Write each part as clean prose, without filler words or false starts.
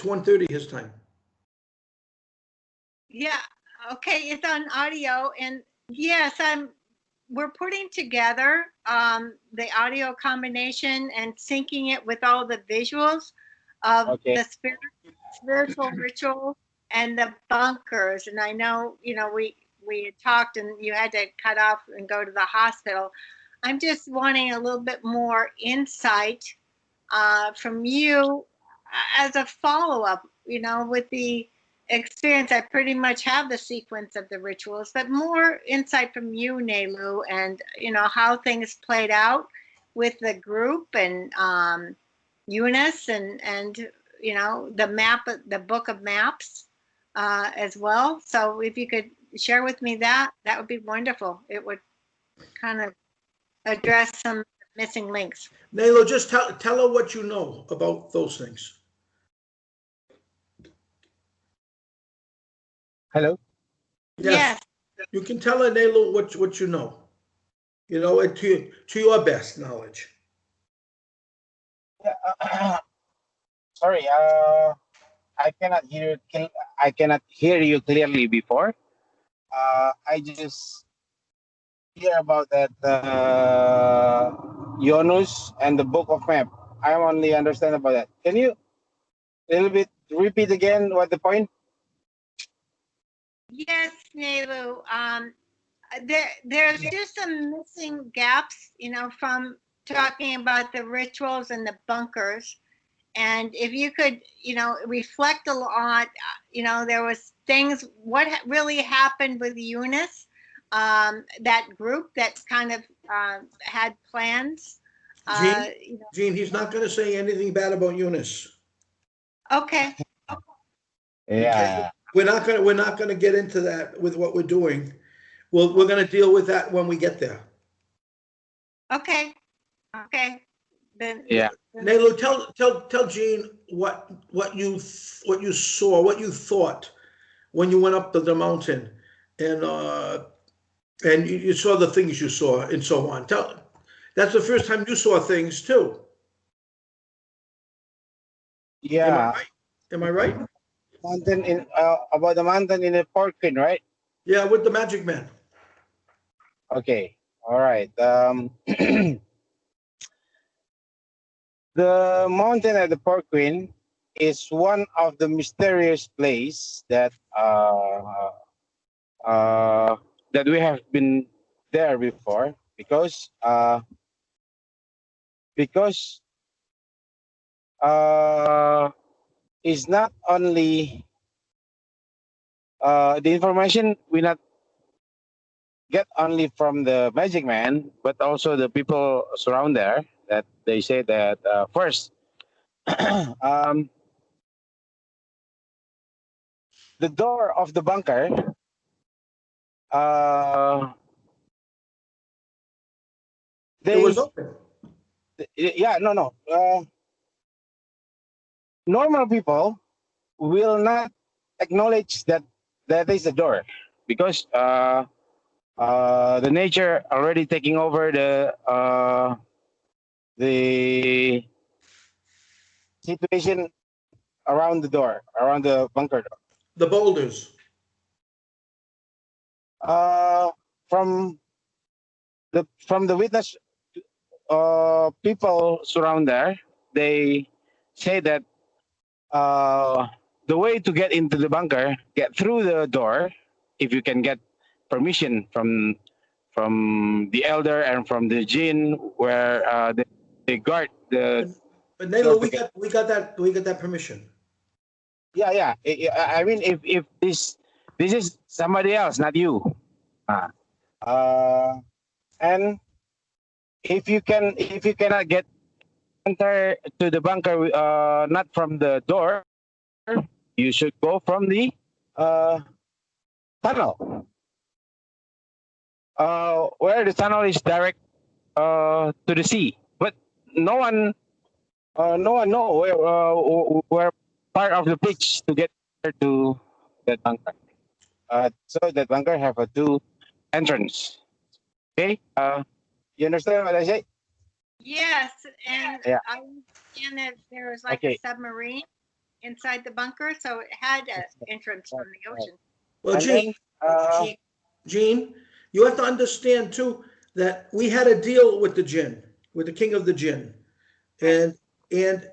1:30 his time. Yeah. Okay. It's on audio, and yes, we're putting together the audio combination and syncing it with all the visuals of the spiritual ritual and the bunkers. And I know, we had talked and you had to cut off and go to the hospital. I'm just wanting a little bit more insight from you as a follow-up, with the experience. I pretty much have the sequence of the rituals, but more insight from you, Nelu, and how things played out with the group and Eunice and the map, the book of maps as well. So if you could share with me that would be wonderful. It would kind of address some missing links. Nelu, just tell her what you know about those things. Hello? Yes. You can tell her, Nelu, what you know. To your best knowledge. Yeah, sorry, I cannot hear you clearly before. I just hear about that Yunus and the Book of Map. I only understand about that. Can you a little bit repeat again what the point? Yes, Nelu. There's just some missing gaps, from talking about the rituals and the bunkers. And if you could, reflect a lot, there was things, what really happened with Eunice, that group that kind of had plans. Gene, he's not going to say anything bad about Eunice. Okay. Yeah. We're not going to get into that with what we're doing. We're going to deal with that when we get there. Okay. Then. Yeah. Nelu, tell Gene what you saw, what you thought when you went up to the mountain, and you saw the things you saw and so on. That's the first time you saw things too. Yeah. Am I right? Mountain about the mountain in the Porkin, right? Yeah, with the magic man. Okay. All right. The mountain at the Porkin is one of the mysterious place that that we have been there before because it's not only the information we not get only from the magic man, but also the people surround there. That they say that first, the door of the bunker. It was open. Yeah, no. Normal people will not acknowledge that is a door because the nature already taking over the situation around the door, around the bunker door. The boulders. From the witness, people surround there, they say that the way to get into the bunker, get through the door, if you can get permission from the elder and from the jinn, where they guard the. But Nelu, we got that permission. Yeah. I mean, if this is somebody else, not you. And if you cannot get enter to the bunker, not from the door, you should go from the tunnel. Where the tunnel is direct to the sea, but no one know where part of the pitch to get to that bunker. So that bunker have a two entrance. Okay, you understand what I say? Yes, and Yeah. I understand that there was like a submarine inside the bunker, so it had an entrance from the ocean. Well, And Gene, then, Gene, you have to understand too that we had a deal with the Jinn, with the king of the Jinn, and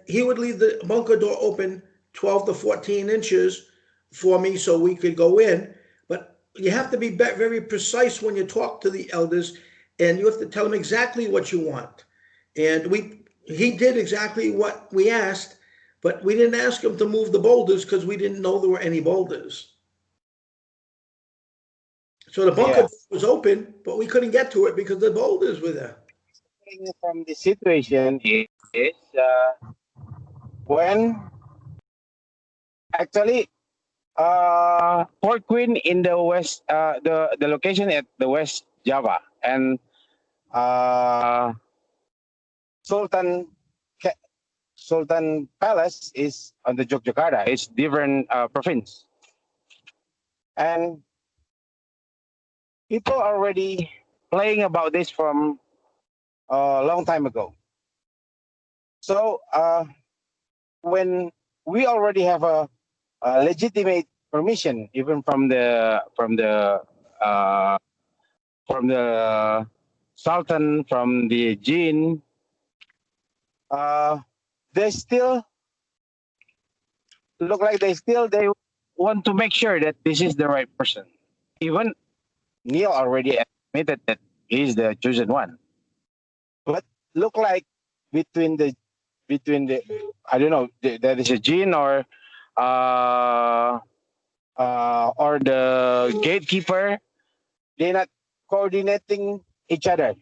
he would leave the bunker door open 12 to 14 inches for me so we could go in. But you have to be very precise when you talk to the elders, and you have to tell them exactly what you want. And he did exactly what we asked, but we didn't ask him to move the boulders because we didn't know there were any boulders. So the bunker yeah, was open, but we couldn't get to it because the boulders were there. from the situation is when actually Port Queen in the west, the location at the West Java, and uh, Sultan Sultan Palace is on the Yogyakarta. It's different province, and people already playing about this from a long time ago. So when we already have a legitimate permission, even uh, from the Sultan, from the Jinn, they still look like they want to make sure that this is the right person. Even Neil already admitted that he's the chosen one, but look like between the I don't know that is a Jinn uh, or the gatekeeper. They're not coordinating each other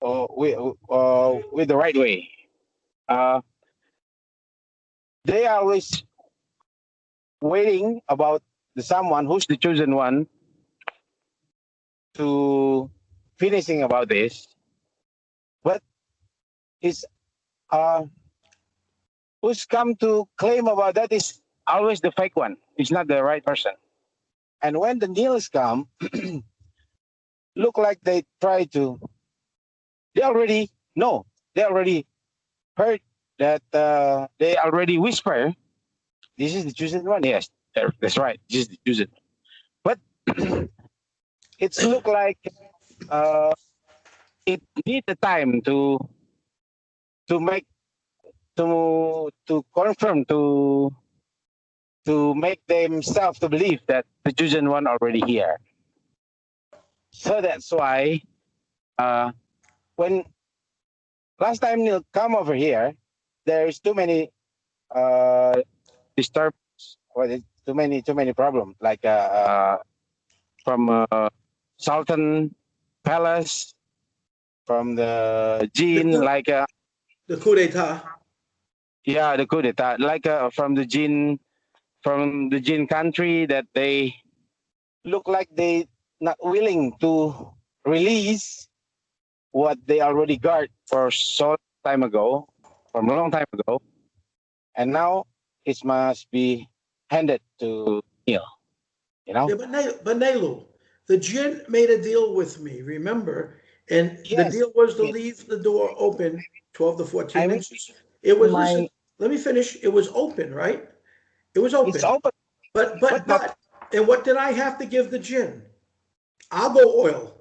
with the right way. Uh, they are always waiting about the someone who's the chosen one to finishing about this, but it's uh, who's come to claim about that is always the fake one. It's not the right person. And when the Neils come, look like they try to. They already know. They already heard that. They already whisper, "This is the chosen one." Yes, that's right. This is the chosen. But it's look like uh, it need the time to make to confirm to make themselves to believe that the chosen one already here. So that's why when last time Neil come over here, there's too many disturbance. Well, too many problems like from Sultan Palace, from the The Jinn, coup, like the coup d'etat. yeah, the coup d'etat, like from the Jinn country that they look like they not willing to release what they already got for so time ago, from a long time ago, and now it must be handed to Neil. You know? Yeah, but Nelu, the Jinn made a deal with me, remember? And the Yes. deal was to It, leave the door open 12 to I 14 mean, inches. It was, listen, my let me finish. It was open, right? It was it's open. open, But, but but, not. but, and what did I have to give the Jinn? Algo oil.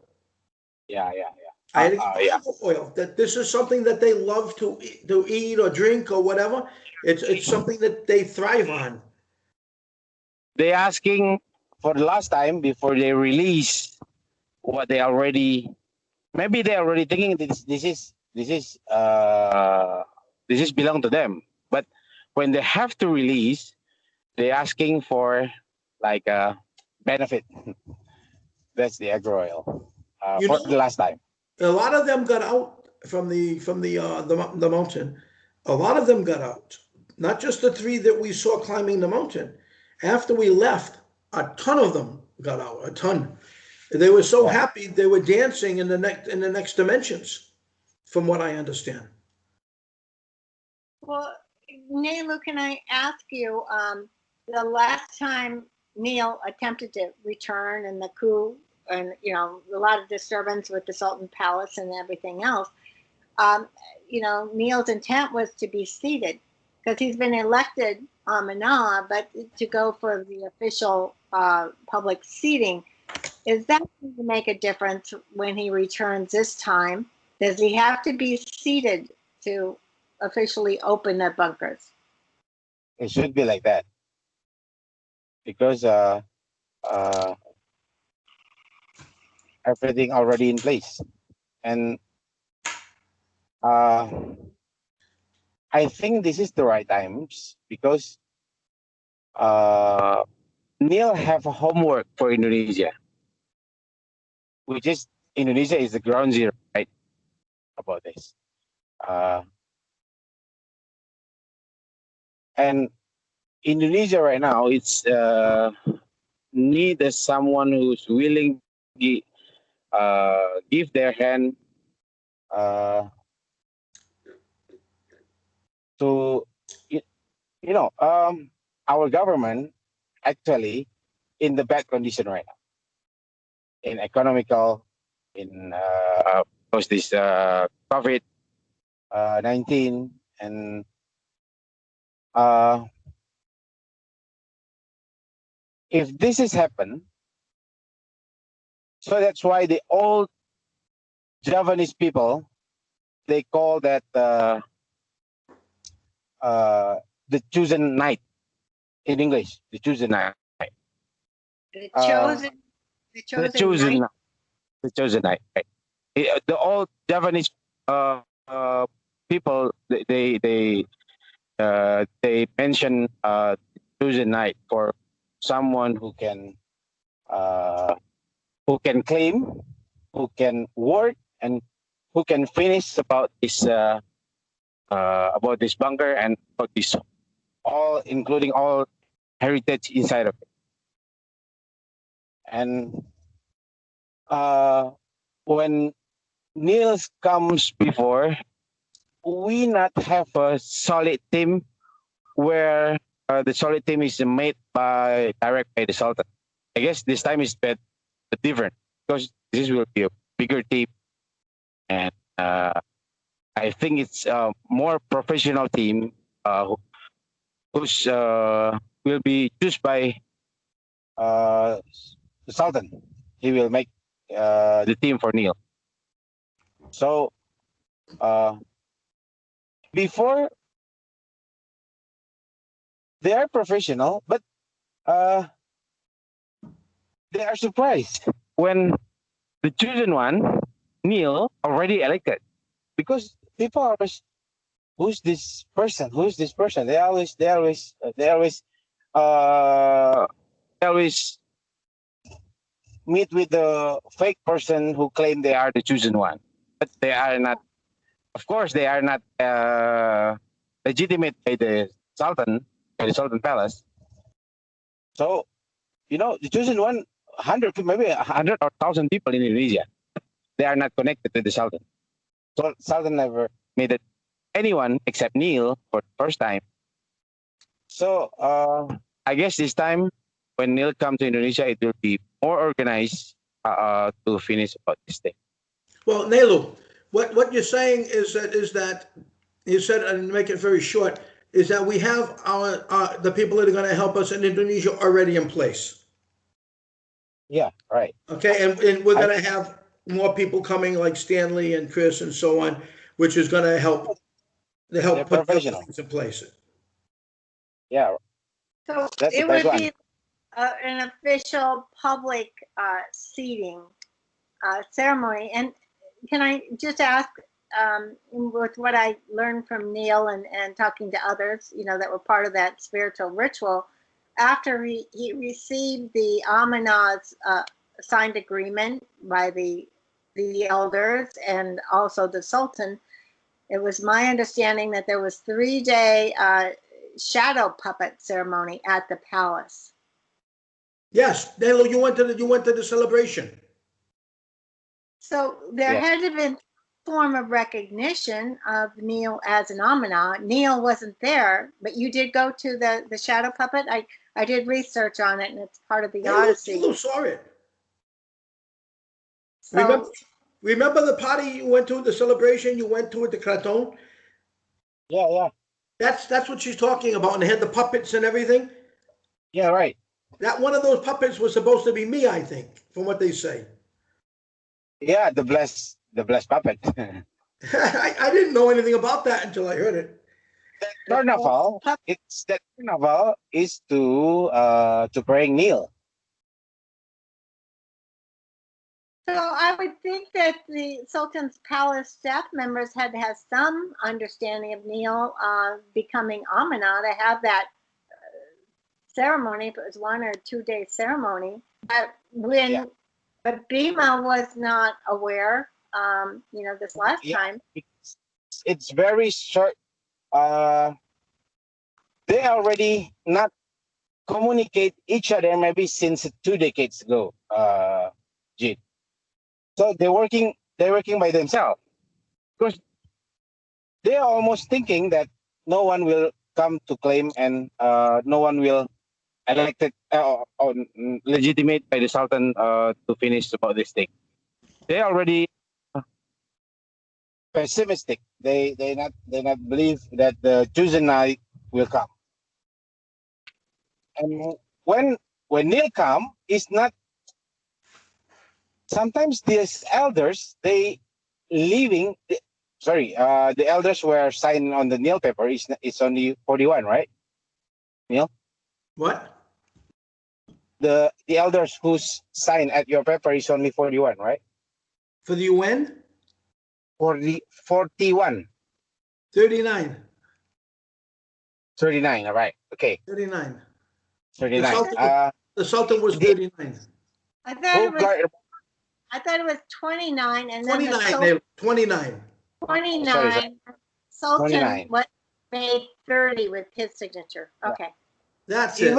Yeah, yeah, yeah. I had to give Yeah. algo oil. That this is something that they love to eat or drink or whatever. It's something that they thrive on. They asking for the last time before they release what they already. Maybe they already thinking this is belong to them. But when they have to release, they asking for like a benefit. That's the egg royal You for know, the last time. a lot of them got out from the mountain. A lot of them got out. Not just the three that we saw climbing the mountain. After we left, a ton of them got out. A ton. They were so Yeah. happy they were dancing in the next dimensions, from what I understand. Well, Nelu, can I ask you, the last time Neil attempted to return and the coup and, a lot of disturbance with the Sultan Palace and everything else, Neil's intent was to be seated because he's been elected Amana, but to go for the official public seating. Is that going to make a difference when he returns this time? Does he have to be seated to officially open the bunkers? It should be like that because everything already in place, and uh, I think this is the right times because Neil have a homework for Indonesia, which is Indonesia is the ground zero, right? About this, uh, and Indonesia right now it's need someone who's willing give their hand uh, to you, you know our government actually in the bad condition right now in economical in post this COVID 19 and uh, if this has happened, so that's why the old Javanese people they call that the chosen night in English, the chosen night. The Uh, chosen, the the chosen chosen night. night. The chosen night. Right. The old Javanese people they mention chosen night for someone uh, who can claim, who can work, and who can finish about this bunker and about this all including all heritage inside of it. And when Niels comes before, we not have a solid team where the solid team is made by direct by the Sultan. I guess this time is different because this will be a bigger team, and I think it's a more professional team who's will be chosen by uh, the Sultan. He will make the team for Neil. So uh, before they are professional, but uh, they are surprised when the chosen one, Neil, already elected because people are always, who's this person? Who's this person? Uh, they always meet with the fake person who claim they are the chosen one, but they are not. Of course, they are not legitimate by the Sultan Palace. So the chosen one, hundred maybe 100 or 1,000 people in Indonesia, they are not connected to the Sultan. So Sultan never made it anyone except Neil for the first time. So I guess this time when Neil comes to Indonesia, it will be more organized to finish about this thing. Well, Nelu, what you're saying is that you said, and make it very short, is that we have the people that are going to help us in Indonesia already in place. Yeah, right. Okay, and we're I going to have more people coming like Stanley and Chris and so on, which is going to help they're put the other professional. things in place. Yeah, So that's the it best would one. be an official public seating ceremony. And can I just ask, with what I learned from Neil and talking to others, that were part of that spiritual ritual, after he received the Amanah's signed agreement by the elders and also the Sultan, it was my understanding that there was 3-day shadow puppet ceremony at the palace. Yes, Nelu, you went to the celebration. So there Yeah, had to have been form of recognition of Neil as an Amanah. Neil wasn't there, but you did go to the shadow puppet. I did research on it, and it's part of the Odyssey. Nelu saw it. Remember, So remember the party you went to, the celebration you went to at the Kraton? yeah. That's what she's talking about, and they had the puppets and everything. Yeah, right. That one of those puppets was supposed to be me, I think, from what they say. Yeah, the blessed puppet. I didn't know anything about that until I heard it. Carnival. It's that carnival is to bring Neil. So I would think that the Sultan's palace staff members had to have some understanding of Neil becoming Amina to have that ceremony, if it was 1 or 2 day ceremony. But Yeah. but Bhima was not aware, this last Yeah, time. it's very short. Uh, they already not communicate each other maybe since 2 decades ago. Jit. So they're working by themselves because they are almost thinking that no one will come to claim and no one will elected or legitimate by the Sultan to finish about this thing. They already pessimistic. They not believe that the chosen night will come. And when Neil come, it's not. Sometimes these elders they leaving. Sorry, the elders were signed on the Neil paper. It's only 41, right? Neil, What? the elders who's signed at your paper is only 41, right? For the UN? 41. 39. 39. All right. Okay. 39. The 39. Sultan, the Sultan was The 39. I thought who it was got 29, and then the 29, Sultan, 29. sorry. 29. Sultan 29. what made 30 with his signature. Yeah. Okay. That's it.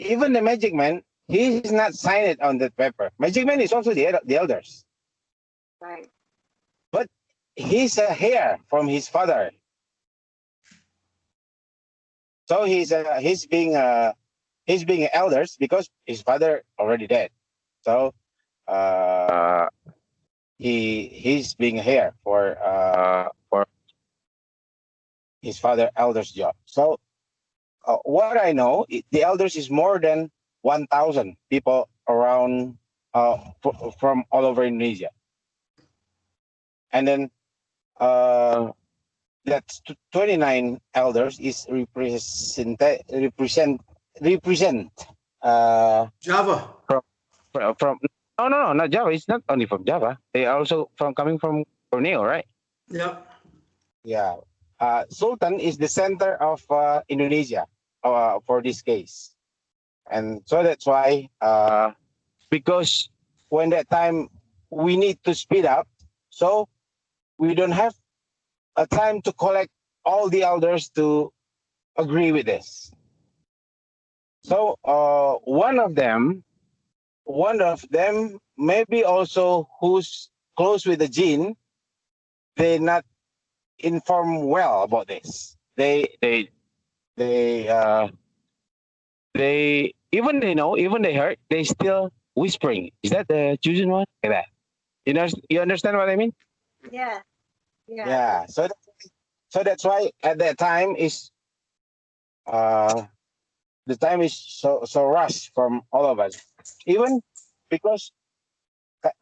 Even the Magic Man, he's not signed it on that paper. Magic Man is also the elders, Right. but he's a heir from his father, so he's being elders because his father already dead. So uh, he's being a heir for his father elders job. So what I know, the elders is more than 1,000 people around from all over Indonesia, and then that's 29 elders is represent Java. from no, not Java. It's not only from Java. They are also coming from Borneo, right? Yep. Yeah. Sultan is the center of Indonesia for this case, and so that's why because when that time we need to speed up, so we don't have a time to collect all the elders to agree with this. So one of them maybe also who's close with the gene, they not inform well about this. They even they know, even they heard, they still whispering. Is that the chosen one? Like that. You understand what I mean? Yeah. Yeah. So that's why at that time is uh the time is so rushed from all of us. Even because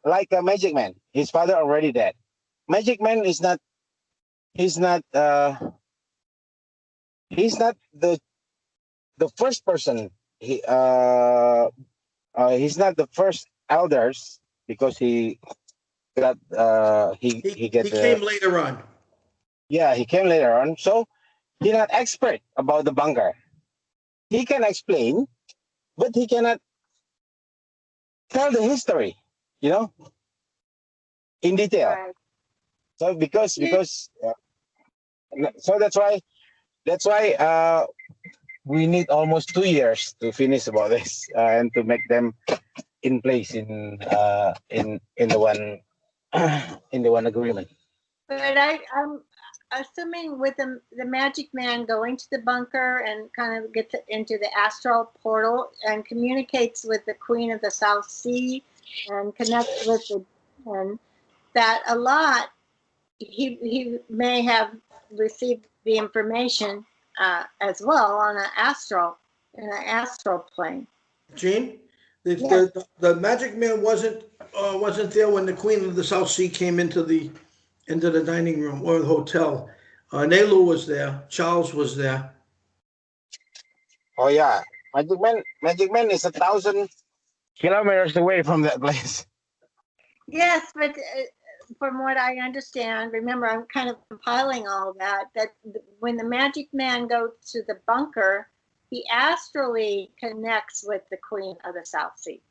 like a Magic Man, his father already dead. Magic Man is not he's not he's not the first person. He's not the first elders because he got he He get the came later on. yeah, he came later on. So he's not expert about the bunker. He can explain, but he cannot tell the history, you know, in detail. Right. So because Yeah. so that's why we need almost 2 years to finish about this and to make them in place in the one in the one agreement. But I'm assuming with the Magic Man going to the bunker and kind of gets into the astral portal and communicates with the Queen of the South Sea and connects with the and that a lot he may have received the information as well on in an astral plane. Gene, Yes. the magic man wasn't there when the Queen of the South Sea came into the dining room or the hotel. Nelu was there. Charles was there. Oh yeah, Magic Man is 1,000 kilometers away from that place. Yes, but from what I understand, remember, I'm kind of compiling all of that, when the magic man goes to the bunker, he astrally connects with the Queen of the South Sea.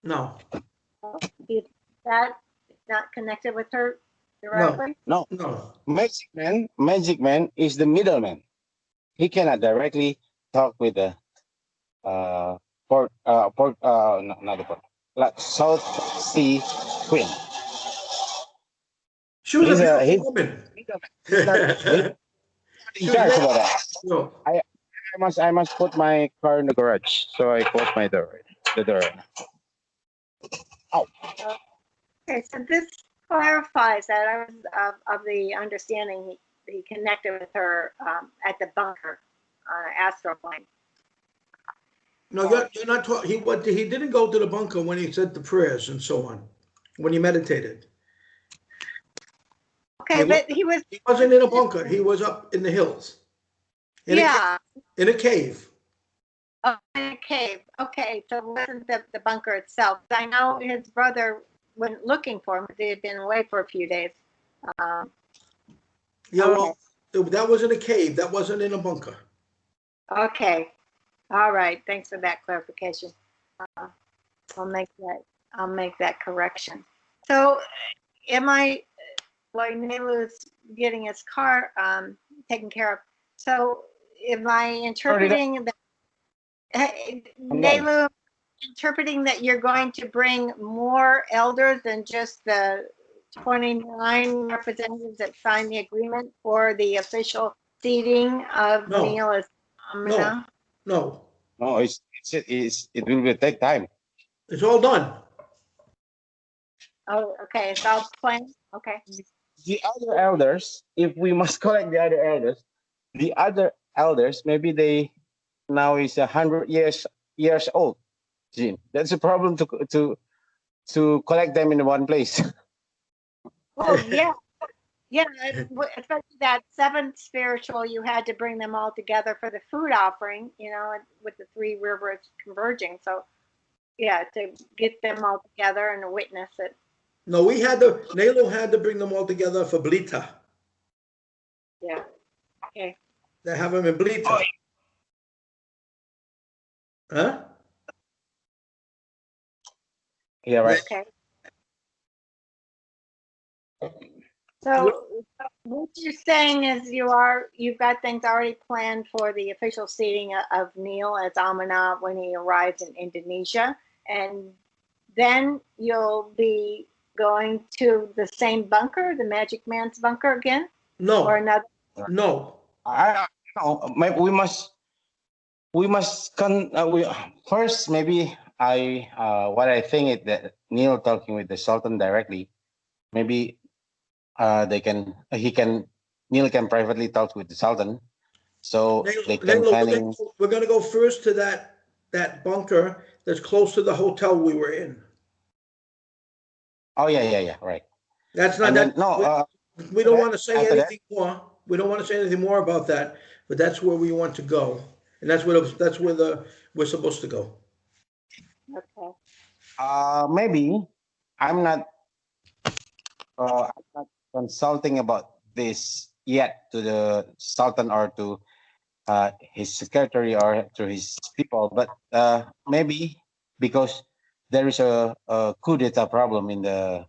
No, Is that not connected with her no, directly? No, no. Magic Man is the middleman. He cannot directly talk with the no, not the port, like South Sea Queen. She was a He's beautiful woman. middleman. He's not She in was charge very, about that. no. I must put my car in the garage, so I close my door. The door. Oh, Okay, so this clarifies that I was of the understanding he connected with her at the bunker on an astral plane. No, you're not talking. He didn't go to the bunker when he said the prayers and so on, when he meditated. Okay, but He wasn't in a bunker. He was up in the hills, in yeah, in a cave. in a cave. Okay, so it wasn't the bunker itself. I know his brother went looking for him because he had been away for a few days. Um, Yeah, okay. well, that was in a cave. That wasn't in a bunker. Okay. All right. Thanks for that clarification. Uh, I'll make that correction. So, am I? Well, Nelu's getting his car taken care of. So, am I interpreting that? Nelu, interpreting that you're going to bring more elders than just the 29 representatives that signed the agreement for the official seating of No, Neil as no, Amina? no. no, it will take time. It's all done. Oh, okay. It's all planned. Okay. The other elders, if we must collect the other elders, maybe they now is 100 years old. Gene, that's a problem to collect them in one place. Well, yeah. Yeah, especially that seventh spiritual, you had to bring them all together for the food offering, with the three rivers converging. So, yeah, to get them all together and to witness it. No, Nelo had to bring them all together for Blita. Yeah. Okay. They have them in Blita. Huh? Yeah, right. Okay. So what you're saying is you've got things already planned for the official seating of Neil as Amina when he arrives in Indonesia, and then you'll be going to the same bunker, the Magic Man's bunker again, or No, another. no. I know. Maybe we must first maybe what I think is that Neil talking with the Sultan directly. Maybe Neil can privately talk with the Sultan, so they can Nelo, planning. we're gonna go first to that bunker that's close to the hotel we were in. Oh yeah, right. That's not And then that. no, We don't want to say after that, anything more. We don't want to say anything more about that. But that's where we want to go, and that's where we're supposed to go. Okay. maybe I'm not I'm not consulting about this yet to the Sultan or to his secretary or to his people, but maybe because there is a coup d'etat problem in the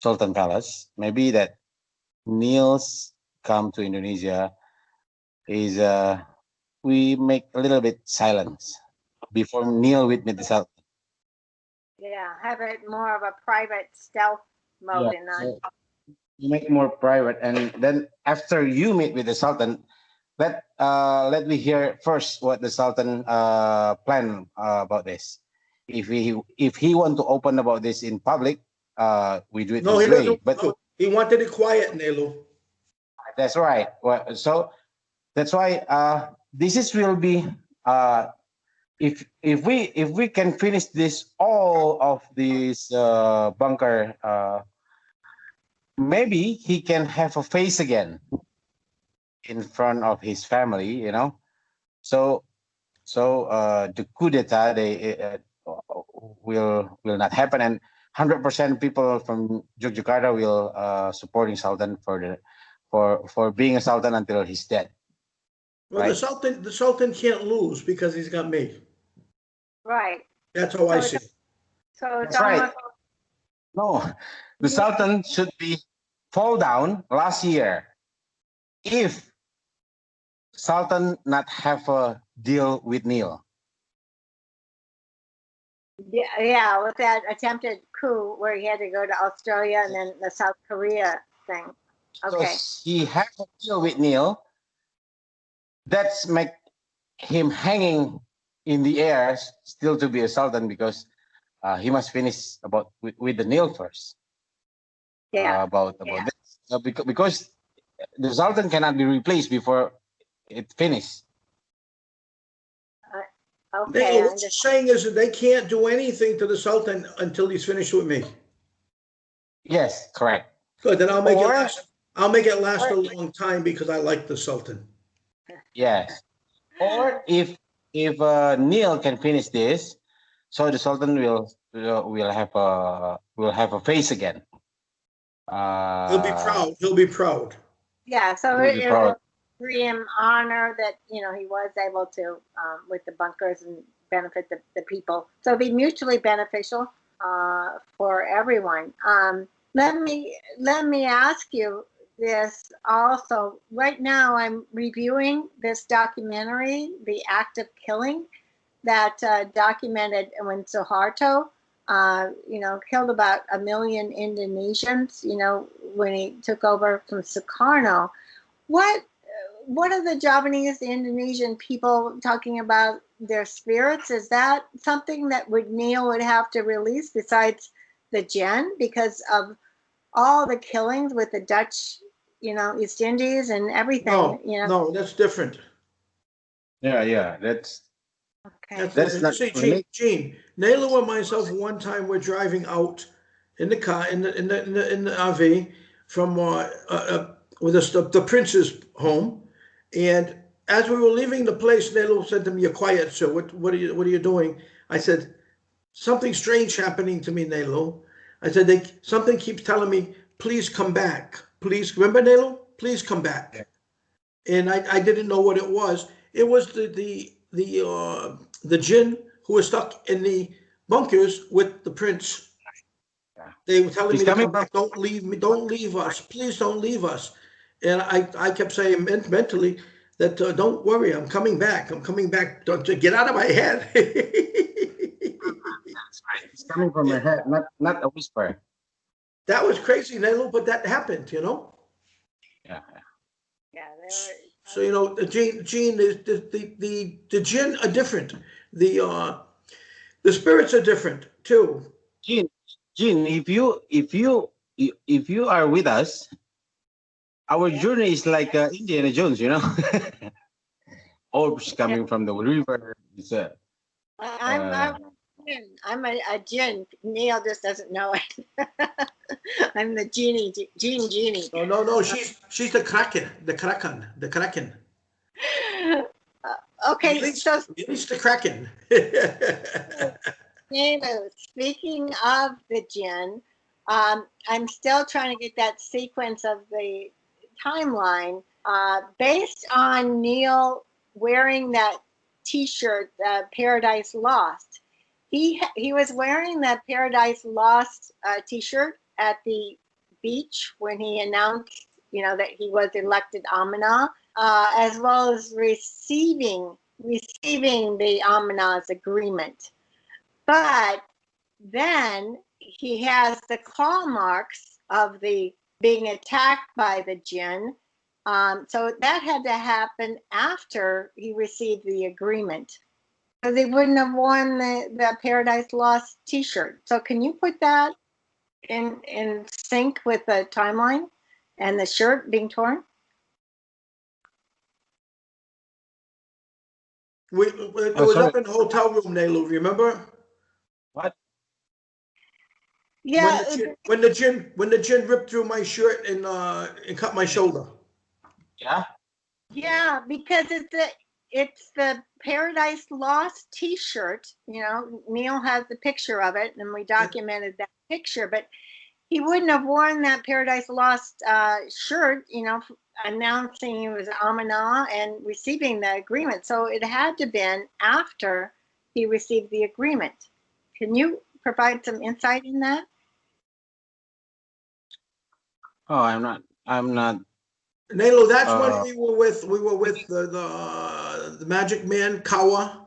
Sultan Palace, maybe that Niels come to Indonesia is we make a little bit silence before Neil with me the Sultan. Yeah, have it more of a private stealth mode and not. So you make it more private, and then after you meet with the Sultan, let me hear first what the Sultan plan about this. If he want to open about this in public, we do it No, his he doesn't way. want But to. He wanted it quiet, Nelu. That's right. Well, so that's why this is will be if we can finish this all of this bunker, maybe he can have a face again in front of his family. So the coup d'etat will not happen, and 100% people from Yogyakarta will supporting Sultan for being a Sultan until he's dead. Well, Right. The Sultan can't lose because he's got me. Right. That's how I So see it's, it. so it's That's right. almost No, the Sultan should be fall down last year if Sultan not have a deal with Neil. yeah, with that attempted coup where he had to go to Australia and then the South Korea thing. Okay. So he have a deal with Neil. That's make him hanging in the air still to be a Sultan because he must finish about with the Neil first. Yeah. About this because the Sultan cannot be replaced before it finishes. Okay. I What you're understand. saying is that they can't do anything to the Sultan until he's finished with me. Yes, correct. Good, then I'll make it Or last. I'll make it last a long time because I like the Sultan. yes, or if Neil can finish this, so the Sultan will have a face again. He'll be proud. He'll be proud. Yeah. So He'll be it proud. will bring him honor that he was able to with the bunkers and benefit the people. So it'll be mutually beneficial for everyone. Let me ask you this also. Right now, I'm reviewing this documentary, The Act of Killing, that documented when Suharto, killed about 1 million Indonesians, when he took over from Sukarno. What are the Javanese, the Indonesian people talking about their spirits? Is that something that Neil would have to release besides the Jinn because of all the killings with the Dutch, East Indies and everything? No, that's different. Yeah, that's Okay. that's Different. You not see, related. Gene, Nelu and myself, one time we're driving out in the car in the RV from with the prince's home, and as we were leaving the place, Nelu said to me, "You're quiet, sir. What are you doing?" I said, "Something strange happening to me, Nelu." I said, something keeps telling me, "Please come back. Please remember, Nelu. Please come back." And I didn't know what it was. It was the jinn who was stuck in the bunkers with the prince. Yeah. They were telling He's me to coming come from back. Don't leave me. Don't leave us. Please don't leave us. And I kept saying mentally that don't worry, I'm coming back. I'm coming back. Don't get out of my head. He's coming from my head, not a whisper. That was crazy, Nelu, but that happened. Yeah. Yeah, So Gene, the jinn are different. The spirits are different too. Gene, Gene, if you are with us, our journey is like Indiana Jones, Orbs coming from the river. It's I'm I'm a Jinn. Neil just doesn't know it. I'm the genie. No. She's the Kraken, the Kraken. Okay, so Release the Kraken. speaking of the Jinn, I'm still trying to get that sequence of the timeline based on Neil wearing that T-shirt, Paradise Lost. He was wearing that Paradise Lost T-shirt at the beach when he announced, that he was elected Amina, as well as receiving the Amina's agreement. But then he has the claw marks of the being attacked by the jinn. So that had to happen after he received the agreement. Because he wouldn't have worn the Paradise Lost T-shirt. So can you put that in sync with the timeline and the shirt being torn? It Oh, was sorry. up in the hotel room, Nelu, remember? What? Yeah, When the gin ripped through my shirt and cut my shoulder. Yeah. yeah, because it's the Paradise Lost T-shirt. You know, Neil has the picture of it, and we documented that picture. But he wouldn't have worn that Paradise Lost shirt, you know, announcing he was Amina and receiving the agreement. So it had to have been after he received the agreement. Can you provide some insight in that? Oh, I'm not. Nelu, that's when Uh, we were with the Magic Man, Kawa,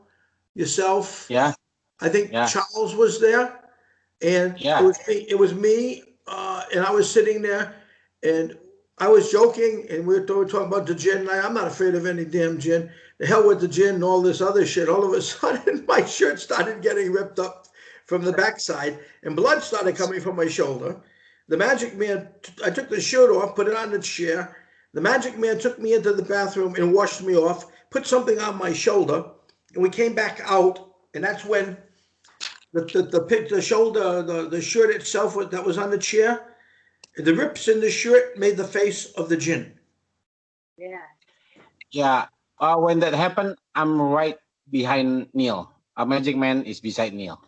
yourself. yeah. I think Yeah. Charles was there, and Yeah. It was me, and I was sitting there, and I was joking, and we were talking about the gin. And I'm not afraid of any damn gin. The hell with the gin and all this other shit. All of a sudden, my shirt started getting ripped up from the backside, and blood started coming from my shoulder. The Magic Man, I took the shirt off, put it on the chair. The Magic Man took me into the bathroom and washed me off, put something on my shoulder, and we came back out, and that's when the shoulder, the shirt itself that was on the chair, the rips in the shirt made the face of the gin. Yeah. Yeah. When that happened, I'm right behind Neil. A Magic Man is beside Neil.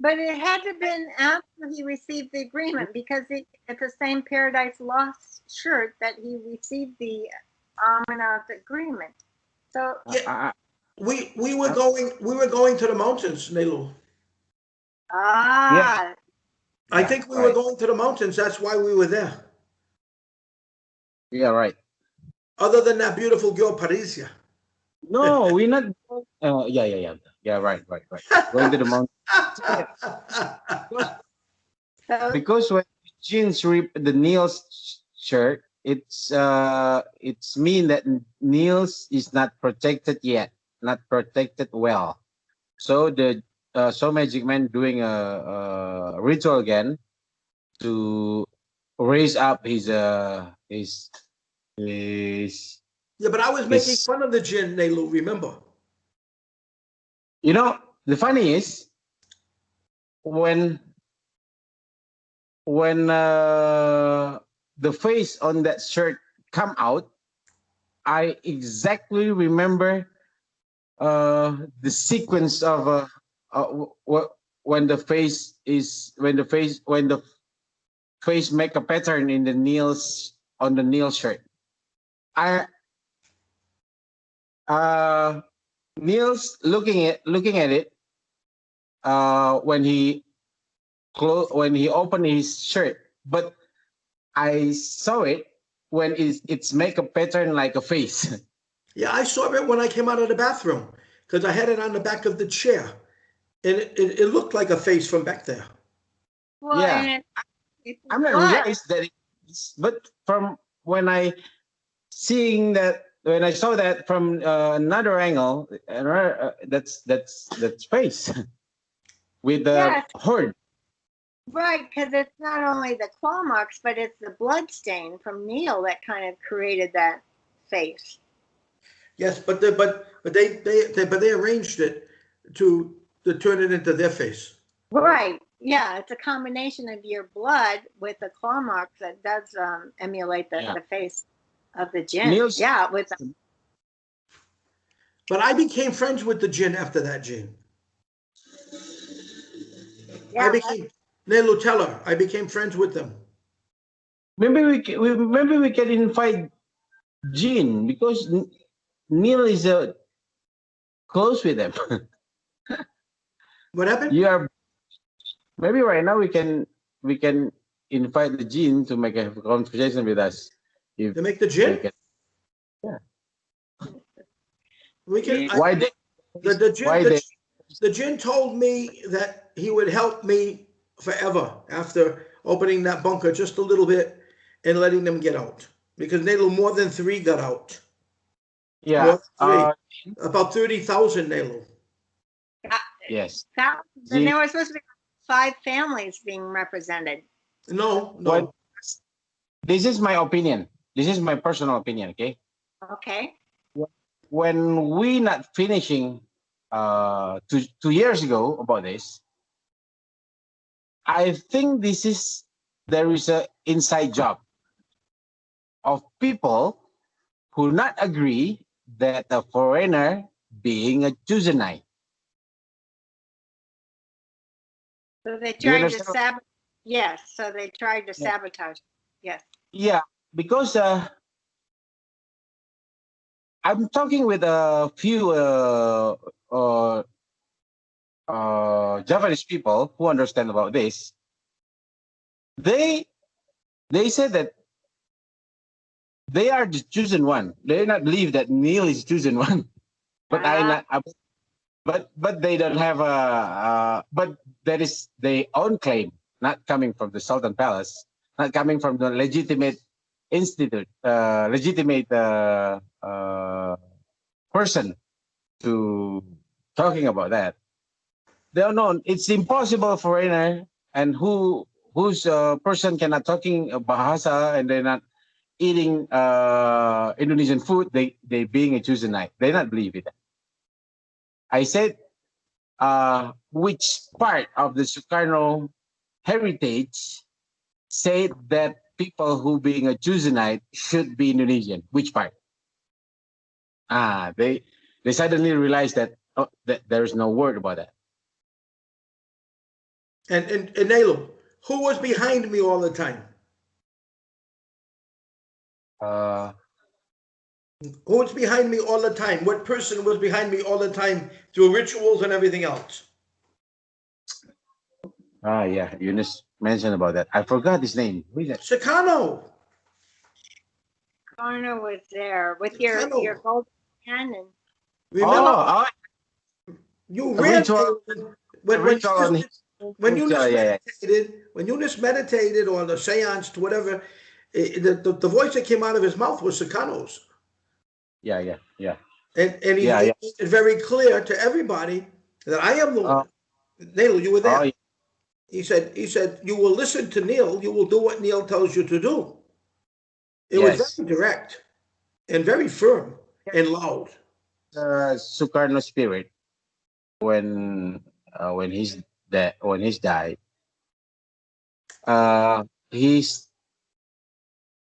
But it had to have been after he received the agreement because it's the same Paradise Lost shirt that he received the Amina agreement. So Yeah, we were Uh, going to the mountains, Nelu. yeah. ah, I Yeah. think we were Right. going to the mountains. That's why we were there. Yeah. Right. Other than that beautiful girl, Parisia. No, we're not. Yeah. Yeah. Yeah. Yeah. Right. Right. Right. Going to the mountain. Because so because when jeans rip the Neil's shirt, it's mean that Neil's is not protected yet, not protected well. So the so Magic Man doing a ritual again to raise up his Yeah, but I was making his. fun of the gin, Nelu. Remember? You know, the funny is when the face on that shirt come out, I exactly remember the sequence of when the face is when the face make a pattern in the Neil's on the Neil shirt. I Neil's looking at it when when he opened his shirt, but I saw it when it's make a pattern like a face. Yeah, I saw it when I came out of the bathroom because I had it on the back of the chair, and it looked like a face from back there. well, Yeah, and it I'm not was. realized that it's, but from when I seeing that when I saw that from another angle, that's face with the Yes, horde. right, because it's not only the claw marks, but it's the blood stain from Neil that kind of created that face. Yes, but they arranged it to turn it into their face. Right. Yeah, it's a combination of your blood with the claw marks that does emulate Yeah, the face of the gin. Neil's. Yeah, with But I became friends with the gin after that gin. I yeah, became Nelu Teller. I became friends with them. Maybe we can invite Jean because Neil is close with them. What happened? You are maybe right now we can invite the Jean to make a conversation with us if To make the they gin? can. Yeah. We can. Why they? The gin. Why they? The gin told me that he would help me forever after opening that bunker just a little bit and letting them get out because Nelu more than three got out. More Yeah. than three. About 30,000 Nelu. Yes. then Jean. there were supposed to be 5 families being represented. No, What? no. This is my opinion. This is my personal opinion. Okay. Okay. when we not finishing 2 years ago about this, I think there is a inside job of people who not agree that a foreigner being a Tuesonite. So they Do you tried to understand? sabotage. Yes, so they tried to Yeah. sabotage. Yes. Yeah, because I'm talking with a few Japanese people who understand about this. They they said that they are the chosen one. They not believe that Neil is chosen one. But I Ah, not. But they don't have a. But that is their own claim, not coming from the Sultan Palace, not coming from the legitimate institute, legitimate person to talking about that. They are known. It's impossible for foreigner and whose person cannot talking bahasa and they're not eating Indonesian food. They being a Tuesday. They not believe it. I said which part of the Sukarno heritage said that people who being a Tuesday should be Indonesian. Which part? They suddenly realized that that there is no word about that. And Nelu, who was behind me all the time? Uh, Who was behind me all the time? What person was behind me all the time through rituals and everything else? yeah, Eunice mentioned about that. I forgot his name. Who is that? Sakano. Garner was there with your Sakano. golden pen and Remember, Oh, you the ran ritual, when when ritual on his. when Eunice Yeah, meditated, when Eunice meditated or the seance, whatever, the voice that came out of his mouth was Sakano's. yeah. And he Yeah, made yeah. it very clear to everybody that I am the Uh, one. Neil, you were oh, there. yeah. He said, you will listen to Neil, you will do what Neil tells you to do. It was Yes. very direct and very firm and loud. Sukarno spirit when he's died. He's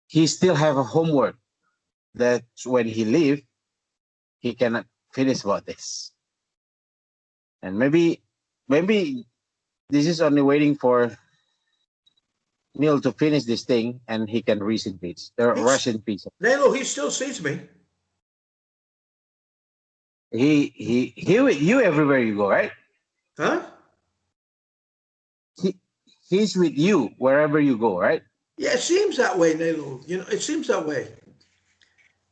he still have a homework that when he leave he cannot finish about this, and maybe this is only waiting for Neil to finish this thing and he can rest in peace. He's, Rest in peace. Nilo, he still sees me. He with you everywhere you go, right? Huh? He he's with you wherever you go, right? Yeah, it seems that way, Nilo. It seems that way.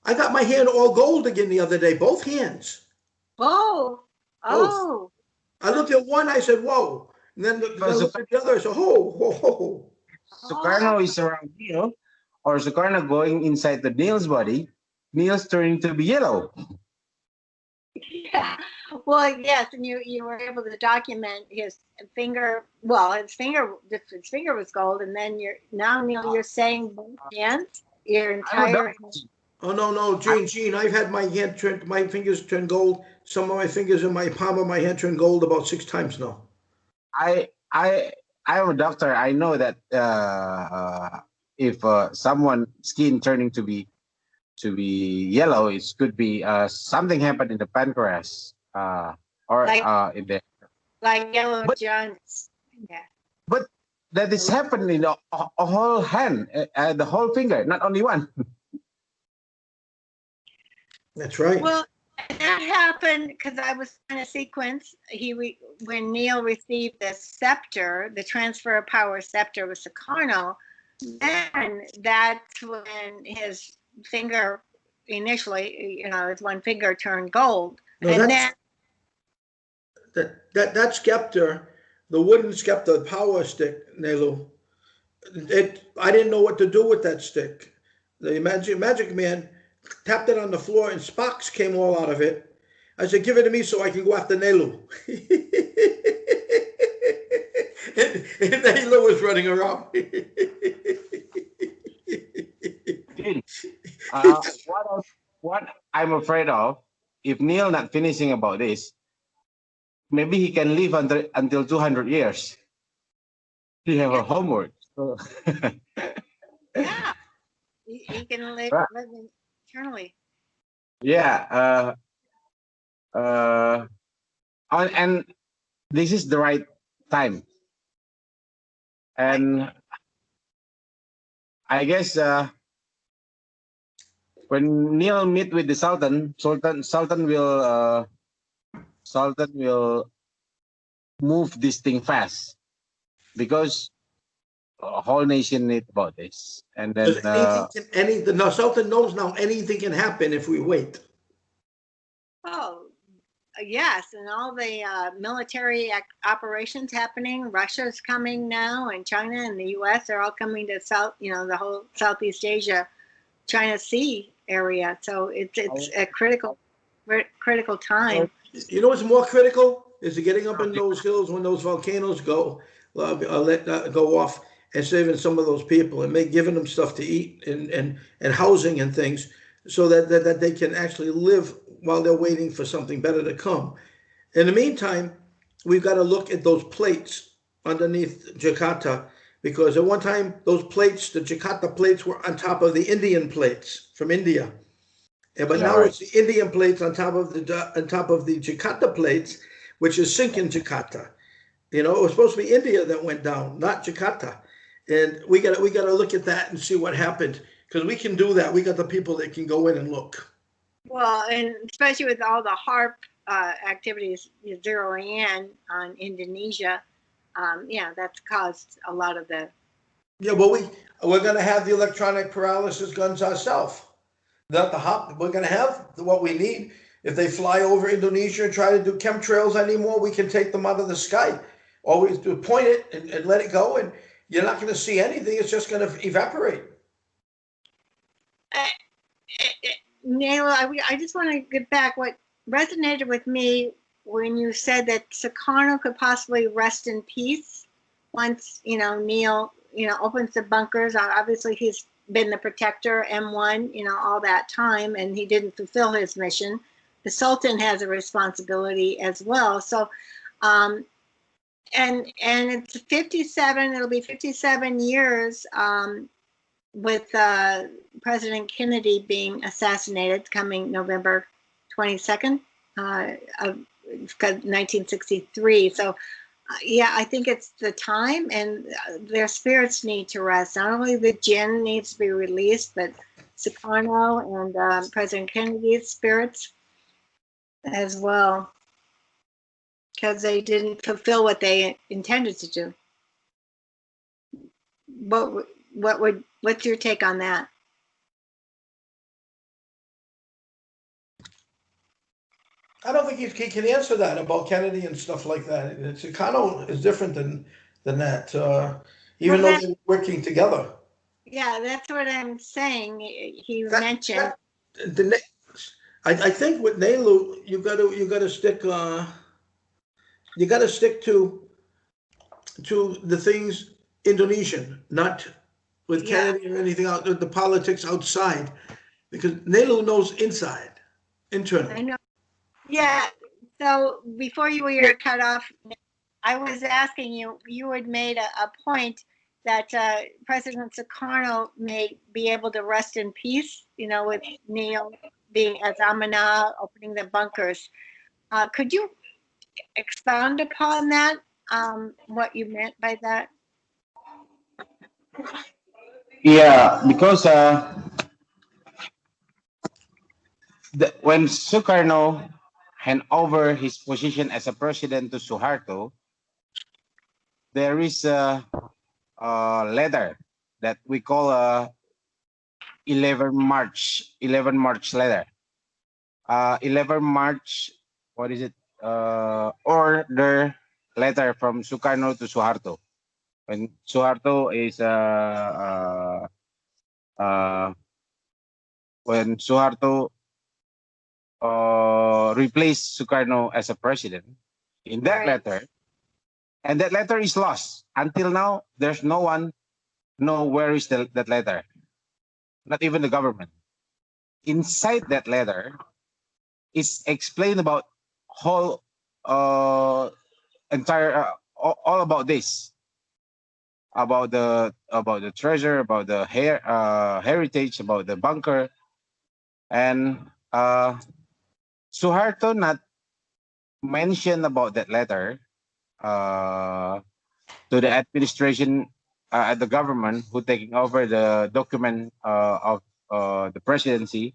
I got my hand all gold again the other day, both hands. oh, Both. oh, I looked at one, I said, whoa. And then I Because looked at the other, I said, ho, ho, ho. oh. Sukarno is around Neil, or Sukarno going inside the Neil's body, Neil's turning to be yellow. Yeah. Well, yes, and you were able to document his finger. Well, his finger was gold, and then now Neil, you're saying both hands, your I'm a entire doctor. hand. Oh, no, no, Gene, I've had my fingers turn gold. Some of my fingers in my palm of my hand turn gold about 6 times now. I I I'm a doctor. I know that if someone skin turning to be yellow, it could be something happened in the pancreas or like in the like Yellow but John's. Yeah. but that is happening in a whole hand, the whole finger, not only one. That's right. Well, that happened because I was in a sequence. When Neil received the scepter, the transfer of power scepter with Sukarno, then that's when his finger initially, his one finger turned gold, No, and then that scepter, the wooden scepter, the power stick, Nelu. I didn't know what to do with that stick. The magic man tapped it on the floor and sparks came all out of it. I said, give it to me so I can go after Nelu. and Nelu was running around. Dude, what I'm afraid of if Neil not finishing about this, maybe he can live until 200 years. He have a homework. So, Yeah, he can live, right. live eternally. Yeah. Uh, and this is the right time. Right. And I guess when Neil meet with the Sultan will move this thing fast because a whole nation need about this. And then Because the Sultan knows now anything can happen if we wait. Oh, yes, and all the military operations happening. Russia's coming now, and China and the U.S. are all coming to the whole Southeast Asia, China Sea area. So it's a critical time. You know what's more critical is getting up in those hills when those volcanoes go off and saving some of those people and giving them stuff to eat and housing and things so that they can actually live while they're waiting for something better to come. In the meantime, we've got to look at those plates underneath Jakarta because at one time the Jakarta plates were on top of the Indian plates from India. Yeah, but yeah, now right. it's the Indian plates on top of the Jakarta plates, which is sinking Jakarta. You know, it was supposed to be India that went down, not Jakarta. And we got to look at that and see what happened because we can do that. We got the people that can go in and look. Well, and especially with all the HARP activities zeroing in on Indonesia, yeah, that's caused a lot of the. Yeah, well, we're going to have the electronic paralysis guns ourselves. Not the hop. We're going to have what we need. If they fly over Indonesia and try to do chemtrails anymore, we can take them out of the sky. Always do point it and let it go, and you're not going to see anything. It's just going to evaporate. Uh, Nayla, I just want to get back. What resonated with me when you said that Sukarno could possibly rest in peace once, Neil, opens the bunkers. Obviously, he's been the protector, M1, all that time, and he didn't fulfill his mission. The Sultan has a responsibility as well. So, and it's 57, it'll be 57 years with President Kennedy being assassinated coming November 22nd of 1963. So, yeah, I think it's the time, and their spirits need to rest. Not only the jinn needs to be released, but Sukarno and President Kennedy's spirits as well, because they didn't fulfill what they intended to do. What's your take on that? I don't think he can answer that about Kennedy and stuff like that. It's kind of is different than that. Even Well, though they're working together. yeah, that's what I'm saying. He That, mentioned. I think with Nelu, you got to stick to the things Indonesian, not with Yeah, Kennedy or anything out the politics outside, because Nelu knows inside, I internal. know. Yeah. So before you were cut off, I was asking you. You had made a point that President Sukarno may be able to rest in peace. With Neil being as Amana opening the bunkers. Could you expound upon that? What you meant by that? Yeah, because when Sukarno hand over his position as a president to Suharto, there is a letter that we call a 11 March letter. 11 March, what is it? Order letter from Sukarno to Suharto. When Suharto is when Suharto replaced Sukarno as a president, in that Right. letter, and that letter is lost until now. There's no one know where is that letter, not even the government. Inside that letter, is explained about whole entire all about this, about the treasure, about the heritage, about the bunker. And Suharto not mention about that letter uh, to the administration at the government who taking over the document of the presidency.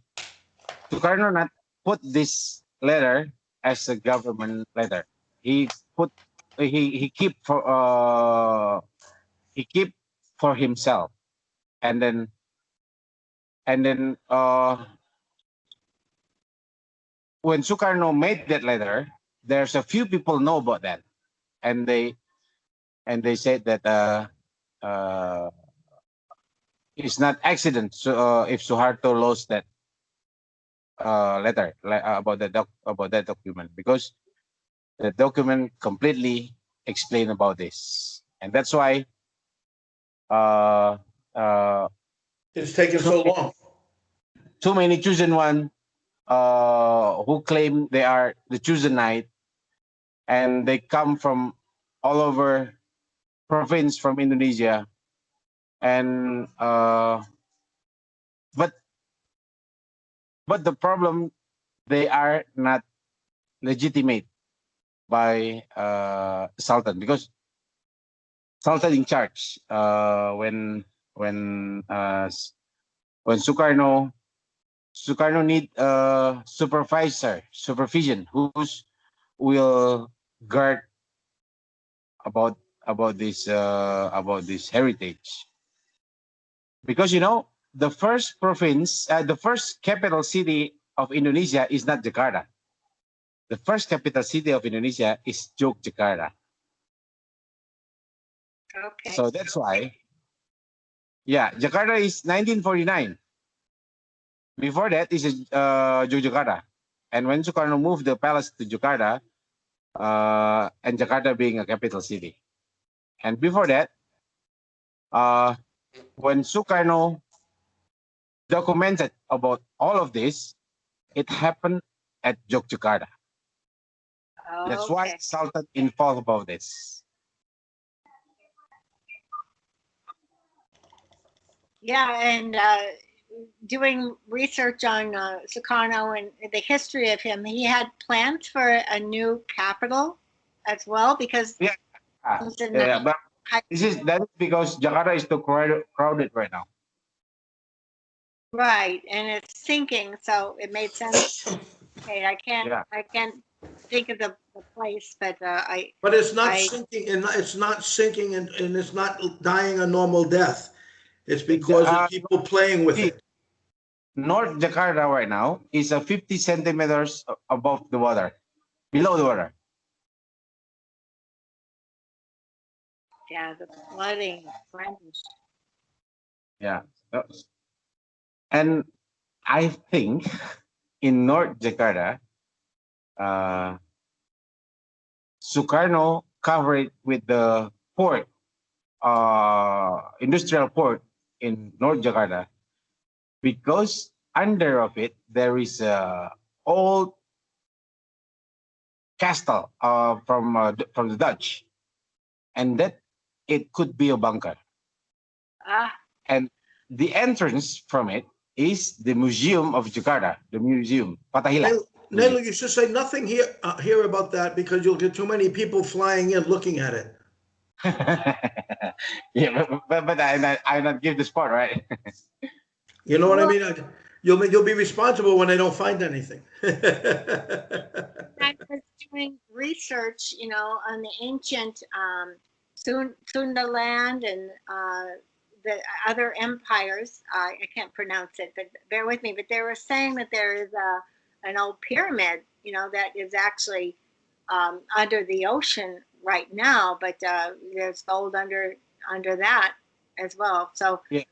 Sukarno not put this letter as a government letter. He put he keep for himself, and then when Sukarno made that letter, there's a few people know about that, and they said that uh, it's not accident. So if Suharto lost that letter about about that document, because the document completely explain about this, and that's why uh, uh, It's taken too, so long. too many chosen one who claim they are the chosen knight, and they come from all over province from Indonesia, and but the problem, they are not legitimate by Sultan, because Sultan in charge when when Sukarno need supervision who's will guard about about this heritage, because the first province, the first capital city of Indonesia is not Jakarta. The first capital city of Indonesia is Yogyakarta. Okay. So that's why, yeah, Jakarta is 1949. Before that is Yogyakarta. And when Sukarno moved the palace to Jakarta, and Jakarta being a capital city. And before that, uh, when Sukarno documented about all of this, it happened at Yogyakarta. That's why Okay. Sultan involved about this. Yeah, and doing research on Sukarno and the history of him, he had plans for a new capital as well, because Yeah, it was in but that is because Jakarta is too crowded right now. right, and it's sinking, so it made sense. Okay, Yeah. I can't think of the place, but But it's not I sinking, and it's not sinking, and it's not dying a normal death. It's The, because of people playing with see, it. North Jakarta right now is 50 centimeters above the water, below the water. yeah, the flooding French. Yeah. And I think in North Jakarta, uh, Sukarno covered with the port, industrial port in North Jakarta, because under of it there is a old castle from the Dutch, and that it could be a bunker. Ah, And the entrance from it is the Museum of Jakarta, the museum, Fatahila Museum. Nelu, you should say nothing here about that, because you'll get too many people flying in looking at it. Yeah, but I not give the spot, right? You know what I well, mean? You'll be responsible when they don't find anything. I was doing research, on the ancient Sundaland and the other empires. I can't pronounce it, but bear with me. But they were saying that there is an old pyramid, that is actually under the ocean right now, but there's gold under that as well. So, Yeah.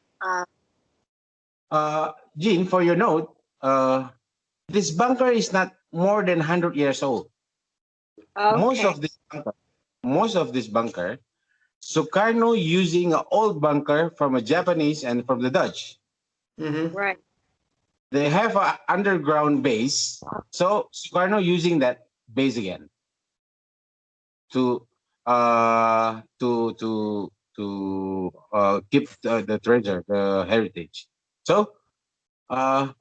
uh, Jean, for your note, this bunker is not more than 100 years old. Most okay, of this bunker, Sukarno using an old bunker from a Japanese and from the Dutch. Hmm. right. they have an underground base. So Sukarno using that base again to to keep the treasure, the heritage. So uh,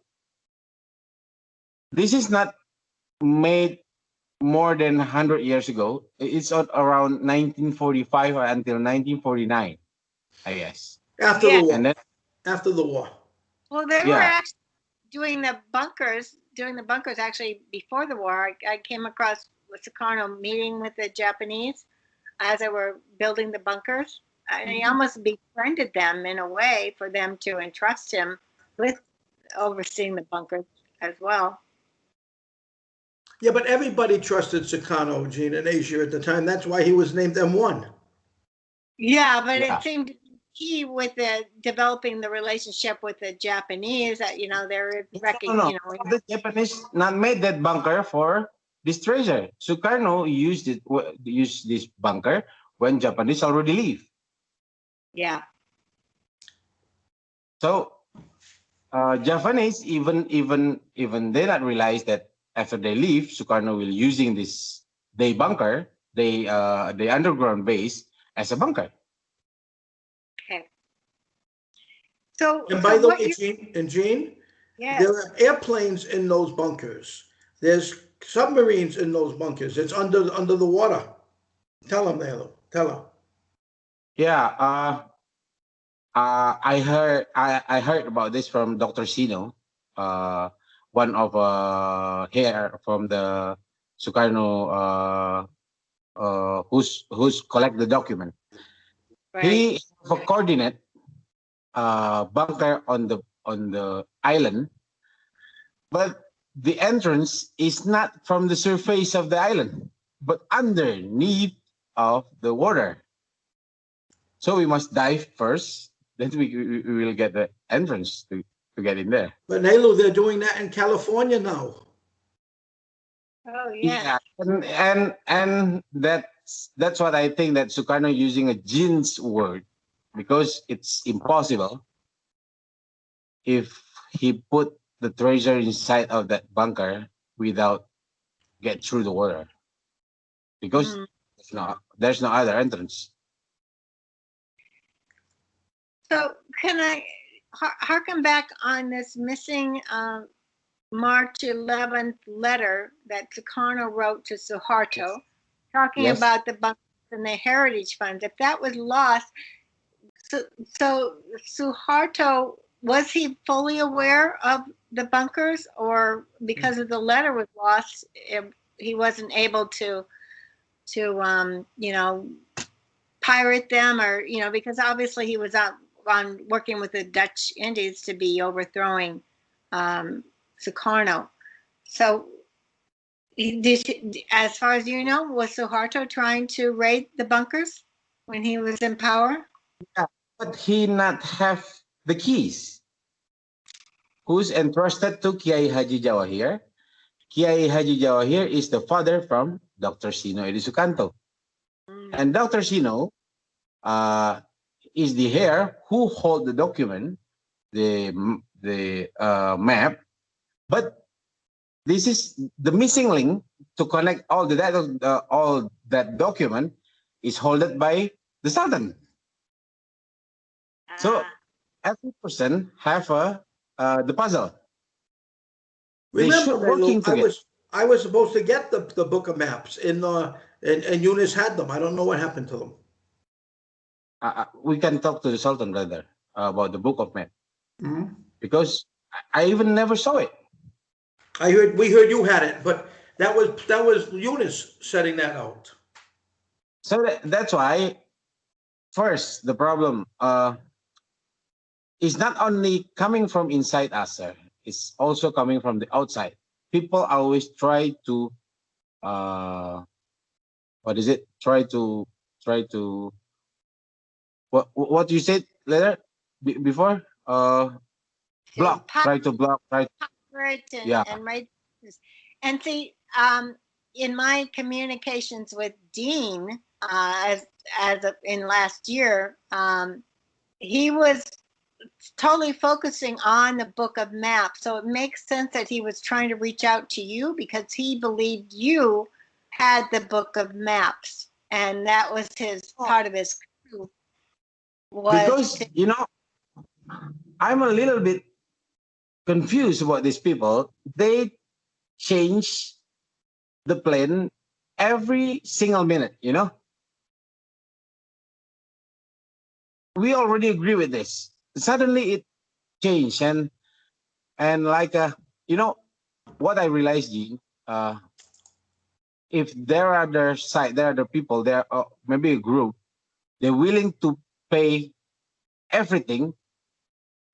this is not made more than 100 years ago. It's around 1945 until 1949, I guess. After the Yeah. And war. then, After the war. Well, they were yeah, actually doing the bunkers actually before the war. I came across Sukarno meeting with the Japanese as they were building the bunkers. And he almost befriended them in a way for them to entrust him with overseeing the bunkers as well. Yeah, but everybody trusted Sukarno, Gene, in Asia at the time. That's why he was named M1. Yeah, but yeah. it seemed key with the developing the relationship with the Japanese that they're No, no, you know. the Japanese not made that bunker for this treasure. Sukarno used this bunker when Japanese already leave. Yeah. So Japanese even they not realize that after they leave, Sukarno will using this day bunker, the underground base as a bunker. Okay. So And by so the what way, you Gene, there yes. are airplanes in those bunkers. There's submarines in those bunkers. It's under the water. Tell him, Nelu. Tell him. Yeah, I heard about this from Dr. Sino, uh, one of here from the Sukarno who's collect the document. Right. He have a coordinate bunker on the island, but the entrance is not from the surface of the island, but underneath of the water. So we must dive first, then we will get the entrance to get in there. But Nelu, they're doing that in California now. Oh yeah. Yeah, and that's what I think that Sukarno using a jin's word because it's impossible if he put the treasure inside of that bunker without get through the water because Mm. there's no other entrance. So can I harken back on this missing March 11th letter that Sukarno wrote to Suharto, talking Yes. about the bunkers and the heritage funds? If that was lost, so Suharto, was he fully aware of the bunkers, or because of the letter was lost, he wasn't able to pirate them, or because obviously he was out on working with the Dutch Indies to be overthrowing Sukarno. So, as far as you know, was Suharto trying to raid the bunkers when he was in power? Yeah, but he not have the keys. Who's entrusted to Kiai Haji Jawahir? Kiai Haji Jawahir is the father from Dr. Sino Edisukanto. Mm. And Dr. Sino uh, is the heir who hold the document, the map, but this is the missing link to connect all the data, all that document is held by the Sultan. So Ah. every person have the puzzle. They Remember, should Nelu, working together. I was supposed to get the book of maps and Eunice had them. I don't know what happened to them. We can talk to the Sultan rather about the book of map Mhm. because I even never saw it. We heard you had it, but that was Eunice setting that out. So that's why first the problem is not only coming from inside us, sir. It's also coming from the outside. People always try to uh, what is it? Try to what you said later before To block. Try to block. Try. pirate Yeah. and write this. And see, in my communications with Dean, in last year, he was totally focusing on the book of maps. So it makes sense that he was trying to reach out to you because he believed you had the book of maps, and that was his part of his crew was Because to, I'm a little bit confused about these people. They change the plan every single minute. We already agree with this. Suddenly it changed, and like what I realized, Gene, if there are other people, there are maybe a group, they're willing to pay everything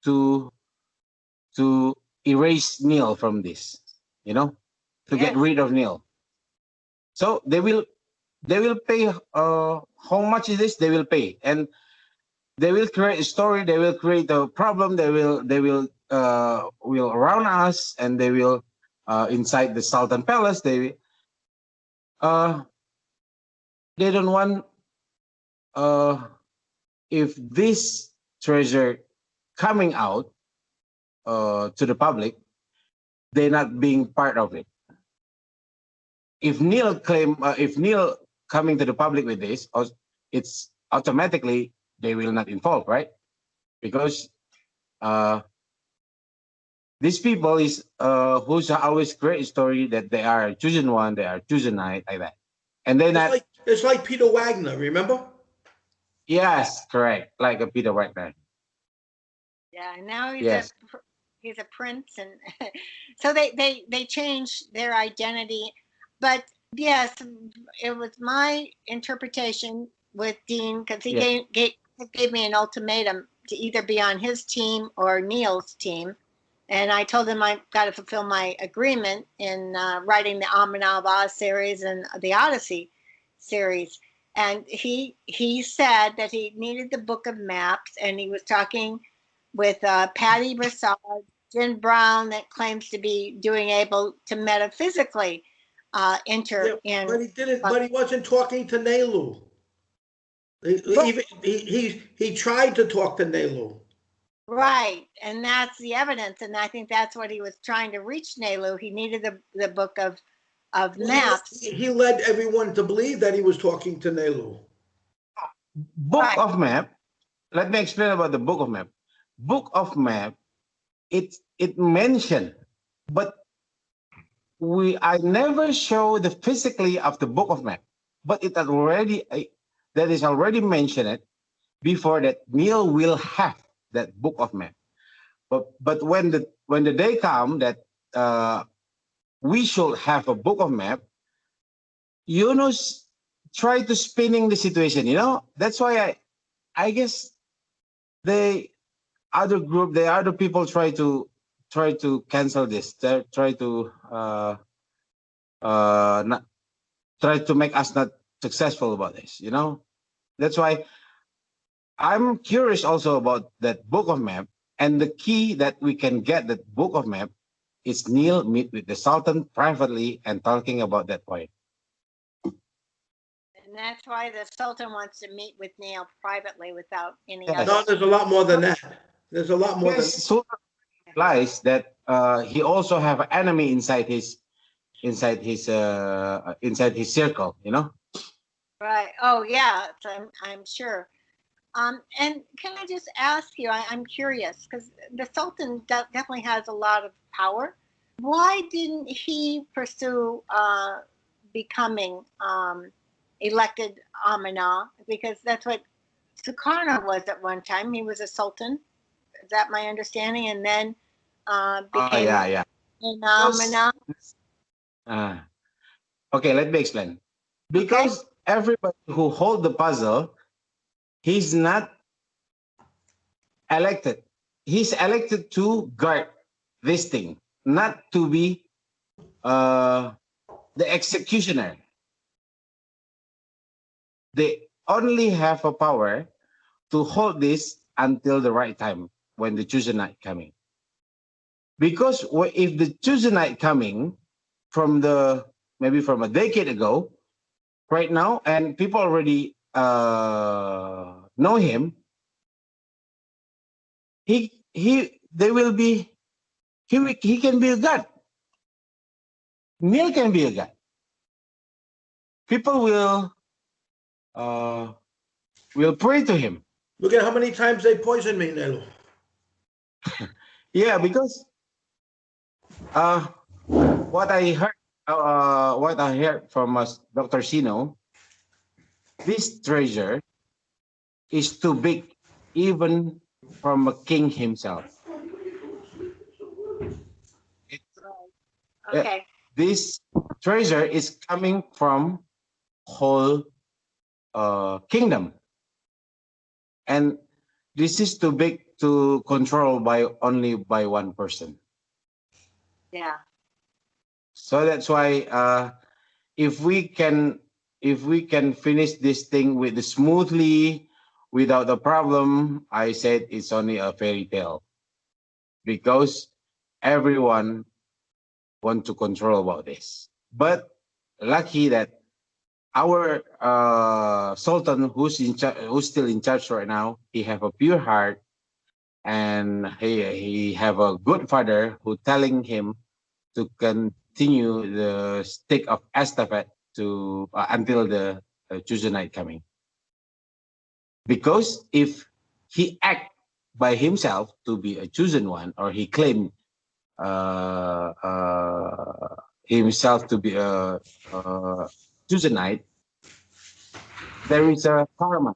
to to erase Neil from this, to get yes, rid of Neil. So they will pay how much is this? They will pay. And they will create a story, they will create a problem, they will around us, and they will inside the Sultan Palace, uh they don't want uh if this treasure coming out to the public, they're not being part of it. If Neil coming to the public with this, it's automatically they will not involve, right? Because uh, these people is who's always create a story that they are chosen one, they are chosen knight, like that, and they're not. It's like Peter Wagner, remember? Yes, correct, like a Peter Wagner. yeah. Now Yes, he's a prince, and so they changed their identity. But yes, it was my interpretation with Dean because he yes, gave me an ultimatum to either be on his team or Neil's team. And I told him I've got to fulfill my agreement in writing the Amana of Oz series and the Odyssey series. And he said that he needed the book of maps, and he was talking with Patty Broussard, Jen Brown, that claims to be doing able to metaphysically Yeah, enter in. but he didn't. But he wasn't talking to Nelu. Even he tried to talk to Nelu. Right, and that's the evidence, and I think that's what he was trying to reach Nelu. He needed the book of Well, maps. he led everyone to believe that he was talking to Nelu. book Right, of map. Let me explain about the book of map. Book of map. It mentioned, but I never show the physically of the book of map, but that is already mentioned before that Neil will have that book of map. But when the day come that uh, we should have a book of map, Yunus try to spinning the situation. That's why I guess the the other people try to cancel this. They try to not try to make us not successful about this. That's why I'm curious also about that book of map, and the key that we can get that book of map is Neil meet with the Sultan privately and talking about that point. and that's why the Sultan wants to meet with Neil privately without any No, other. Yes, there's a lot more than that. There's a lot more than. because Sultan realized that he also have an enemy inside his circle. Right. Oh yeah, I'm sure. And can I just ask you? I'm curious because the Sultan definitely has a lot of power. Why didn't he pursue becoming elected Amina? Because that's what Sukarno was at one time. He was a sultan. Is that my understanding? And then Oh became yeah, yeah. an Because Amina. uh, okay, let me explain. Okay. Because everybody who hold the puzzle, he's not elected. He's elected to guard this thing, not to be uh, the executioner. They only have a power to hold this until the right time when the chosen night coming. Because if the chosen night coming from maybe from a decade ago, right now, and people already know him, they will be, he can be a god. Neil can be a god. People will pray to him. Look at how many times they poisoned me, Nelu. Yeah, because uh, what I heard, from Dr. Sino, this treasure is too big, even from a king himself. It, Okay. this treasure is coming from whole kingdom, and this is too big to control by only by one person. Yeah. So that's why if we can finish this thing with smoothly without a problem, I said it's only a fairy tale, because everyone want to control about this. But lucky that our sultan, who's still in charge right now, he have a pure heart, and he have a good father who telling him to continue the stick of estafette to until the chosen night coming. Because if he act by himself to be a chosen one, or he claimed himself to be a chosen knight, there is a karma.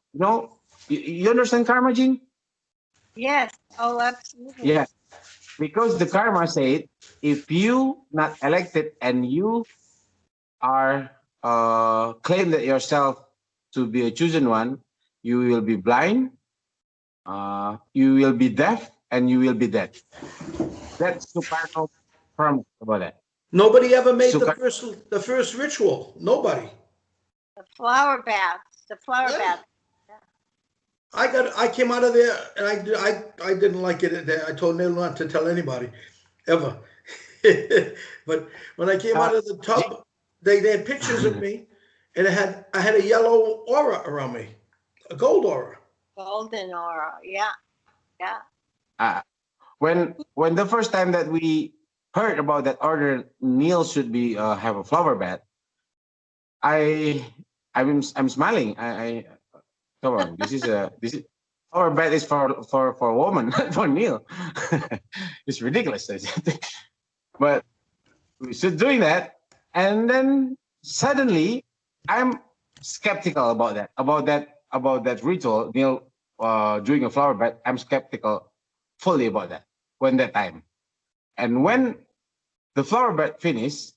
You understand karma, Jean? Yes. Oh, absolutely. Yeah, because the karma said, if you not elected and you are claim that yourself to be a chosen one, you will be blind, you will be deaf, and you will be dead. That's Sukarno promise about that. Nobody ever made Sukar, the first ritual. Nobody. The flower bath. The flower Yeah. bath. I came out of there and I didn't like it. I told Neil not to tell anybody, ever. But when I came uh, out of the G- tub, they had pictures of me, and I had a yellow aura around me, a gold aura. Golden aura. Yeah. Yeah. uh, when the first time that we heard about that order, Neil should be have a flower bed. I I'm smiling. I come on. This is our bed is for a woman, not for Neil. It's ridiculous. But we stood doing that, and then suddenly I'm skeptical about that ritual. Neil doing a flower bed. I'm skeptical fully about that when that time. And when the flower bed finished,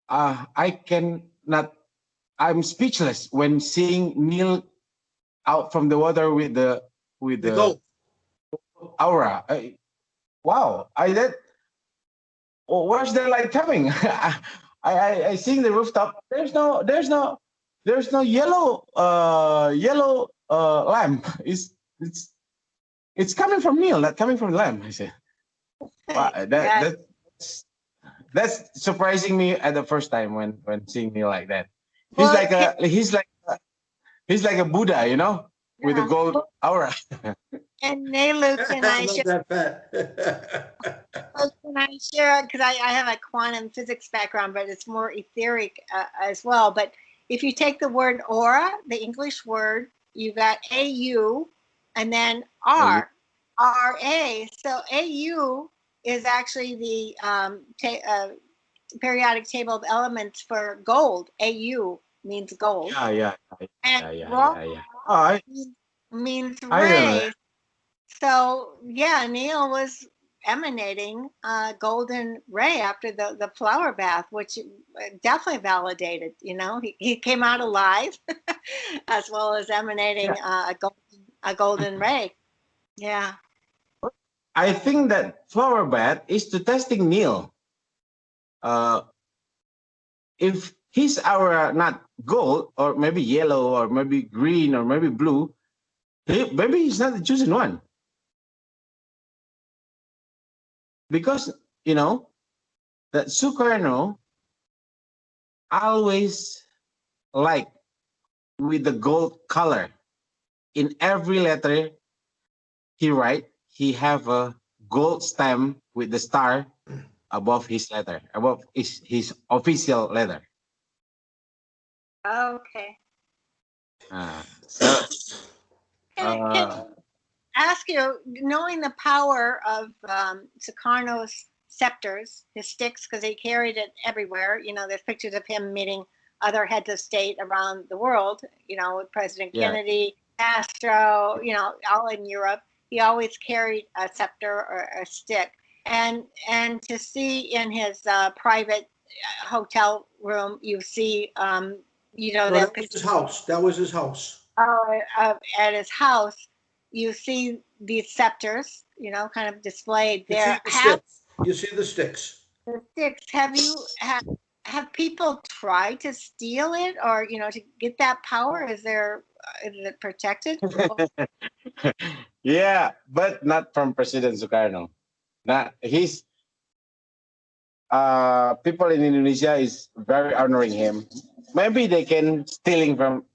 I can not. I'm speechless when seeing Neil out from the water with The the gold. aura. Wow! I did. Oh, where's the light coming? I seeing the rooftop. There's no yellow lamp. It's it's coming from Neil, not coming from the lamp. I said, wow, Yeah. that's surprising me at the first time when seeing Neil like that. He's Well, like a he's like a Buddha, with a yeah. gold aura. And Nelu, can I I'm share? not that fat. Can I share? Because I have a quantum physics background, but it's more etheric as well. But if you take the word aura, the English word, you got AU, and then You- RA. So AU is actually the periodic table of elements for gold. AU means gold, yeah, yeah, and yeah, yeah, Ra yeah, yeah. Oh, means I don't know that. ray. So yeah, Neil was emanating golden ray after the flower bath, which definitely validated. He came out alive, as well as Yeah. emanating a golden ray. Yeah. I think that flower bat is to testing Neil. Uh, if his aura not gold or maybe yellow or maybe green or maybe blue, maybe he's not the chosen one, because you know that Sukarno always like with the gold color in every letter. he have a gold stamp with the star above his letter, above his official letter. Okay. So Can uh, ask you, knowing the power of Sukarno's scepters, his sticks, because he carried it everywhere. You know, there's pictures of him meeting other heads of state around the world. You know, with President yeah, Kennedy, Castro. You know, all in Europe. He always carried a scepter or a stick, and to see in his private hotel room, you see, you know, No, that that was picture his house. That was his house. at his house. You see these scepters, you know, kind of displayed You see there. the Have sticks. You see the sticks. the sticks? Have people tried to steal it, or you know, to get that power? Is it protected? yeah, but not from President Sukarno. Not his people in Indonesia is very honoring him. Maybe they can stealing from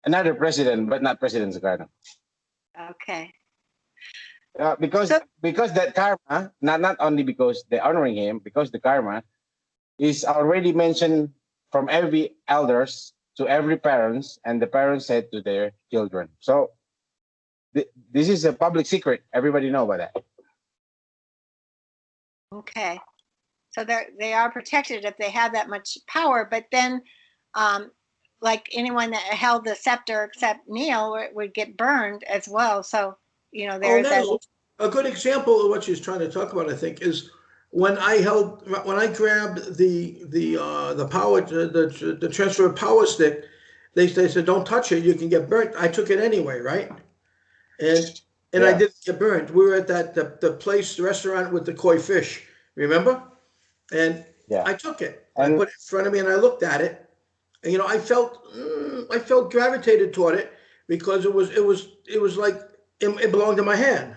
another president, but not President Sukarno. Okay. Because So that karma, not only because they're honoring him, because the karma is already mentioned from every elders to every parents, and the parents said to their children. So this is a public secret. Everybody know about that. okay. So they are protected if they have that much power. But then, like anyone that held the scepter except Neil would get burned as well. So you know, Oh, there's that. Nelu, a good example of what she's trying to talk about, I think, is when I grabbed the power, the transfer of power stick. They said don't touch it, you can get burnt. I took it anyway, right? And I Yeah, didn't get burnt. We were at the place, the restaurant with the koi fish, remember? And yeah, I took it. I and put it in front of me and I looked at it. And, you know, I felt gravitated toward it because it was like it belonged to my hand.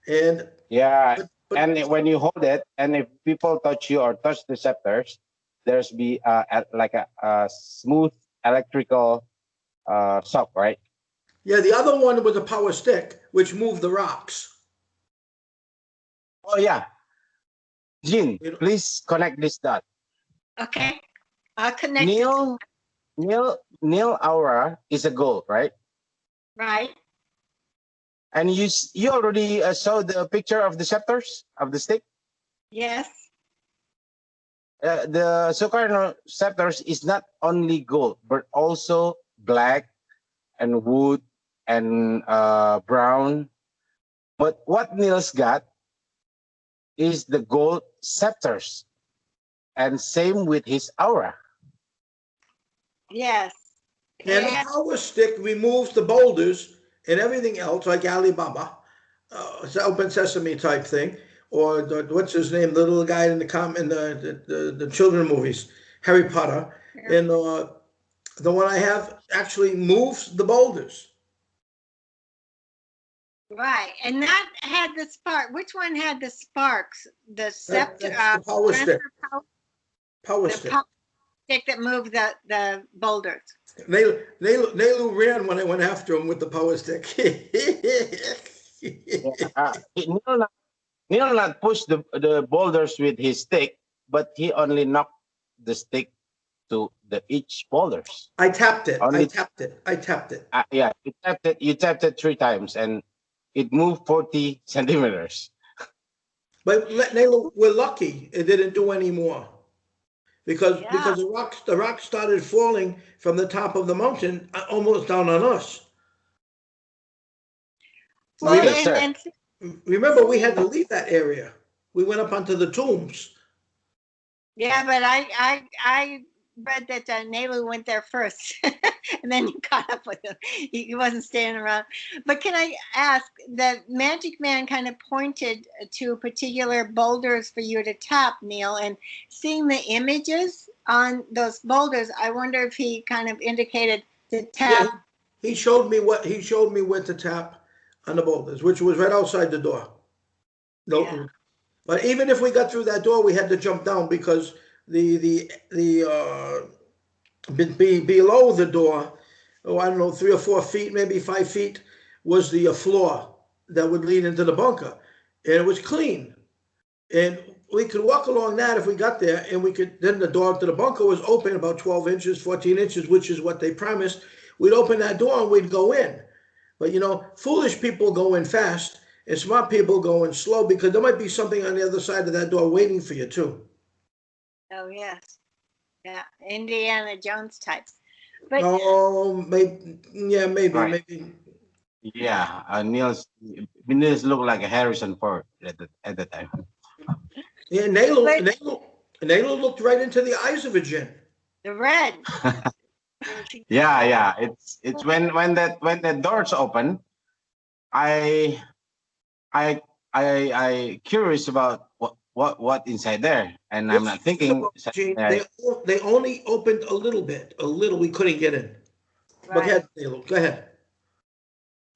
And yeah, but and when you hold it, and if people touch you or touch the scepters, there's be like a smooth electrical shock, right? yeah, the other one was a power stick which moved the rocks. Oh yeah, Jin, You know, please connect this dot. Okay, I'll connect it. Neil, Neil Aura is a gold, right? Right. And you already saw the picture of the scepters of the stick. Yes. The Sukarno scepters is not only gold, but also black and wood and brown. But what Neil's got is the gold scepters, and same with his aura. Yes. and the And power stick removes the boulders and everything else, like Alibaba, it's an open sesame type thing, or what's his name, the little guy in the children movies, Harry Potter, and the one I have actually moves the boulders. right, and that had the spark. Which one had the sparks? The scepter, That's the power stick. transfer power, Power the stick. power stick that moved the boulders. Nelu ran when I went after him with the power stick. Yeah. Neil not push the boulders with his stick, but he only knocked the stick to the each boulders. I tapped it. I Only tapped it. I tapped it. yeah, you tapped it. You tapped it 3 times, and it moved 40 centimeters. But Nelu, we're lucky it didn't do any more because Yeah. the rocks started falling from the top of the mountain almost down on us. Well, Yes, Remember, sir. remember we had to leave that area. We went up onto the tombs. yeah, but I read that Nelu went there first, and then you caught up with him. He wasn't staying around. But can I ask, the Magic Man kind of pointed to particular boulders for you to tap, Neil, and seeing the images on those boulders, I wonder if he kind of indicated to Yeah, tap. he showed me where to tap on the boulders, which was right outside the door. Yeah. No, but even if we got through that door, we had to jump down because the below the door, oh, I don't know, 3 or 4 feet, maybe 5 feet, was the floor. that would lead into the bunker, and it was clean. And we could walk along that if we got there, and we could. Then the door to the bunker was open about 12 inches, 14 inches, which is what they promised. We'd open that door and we'd go in. But foolish people go in fast, and smart people go in slow because there might be something on the other side of that door waiting for you too. Oh yes, yeah, Indiana Jones types. But Oh, maybe, yeah, maybe, Right. maybe. Yeah, Niels looked like a Harrison Ford at the time. Yeah, Nelu, but Nelu, Nelu looked right into the eyes of a djinn. the red. Yeah, yeah. It's when the doors open, I I I curious about what inside there, and I'm What's not thinking. about Gene? I, They only opened a little bit, a little. We couldn't get in. But go Right. ahead, Nelu. Go ahead.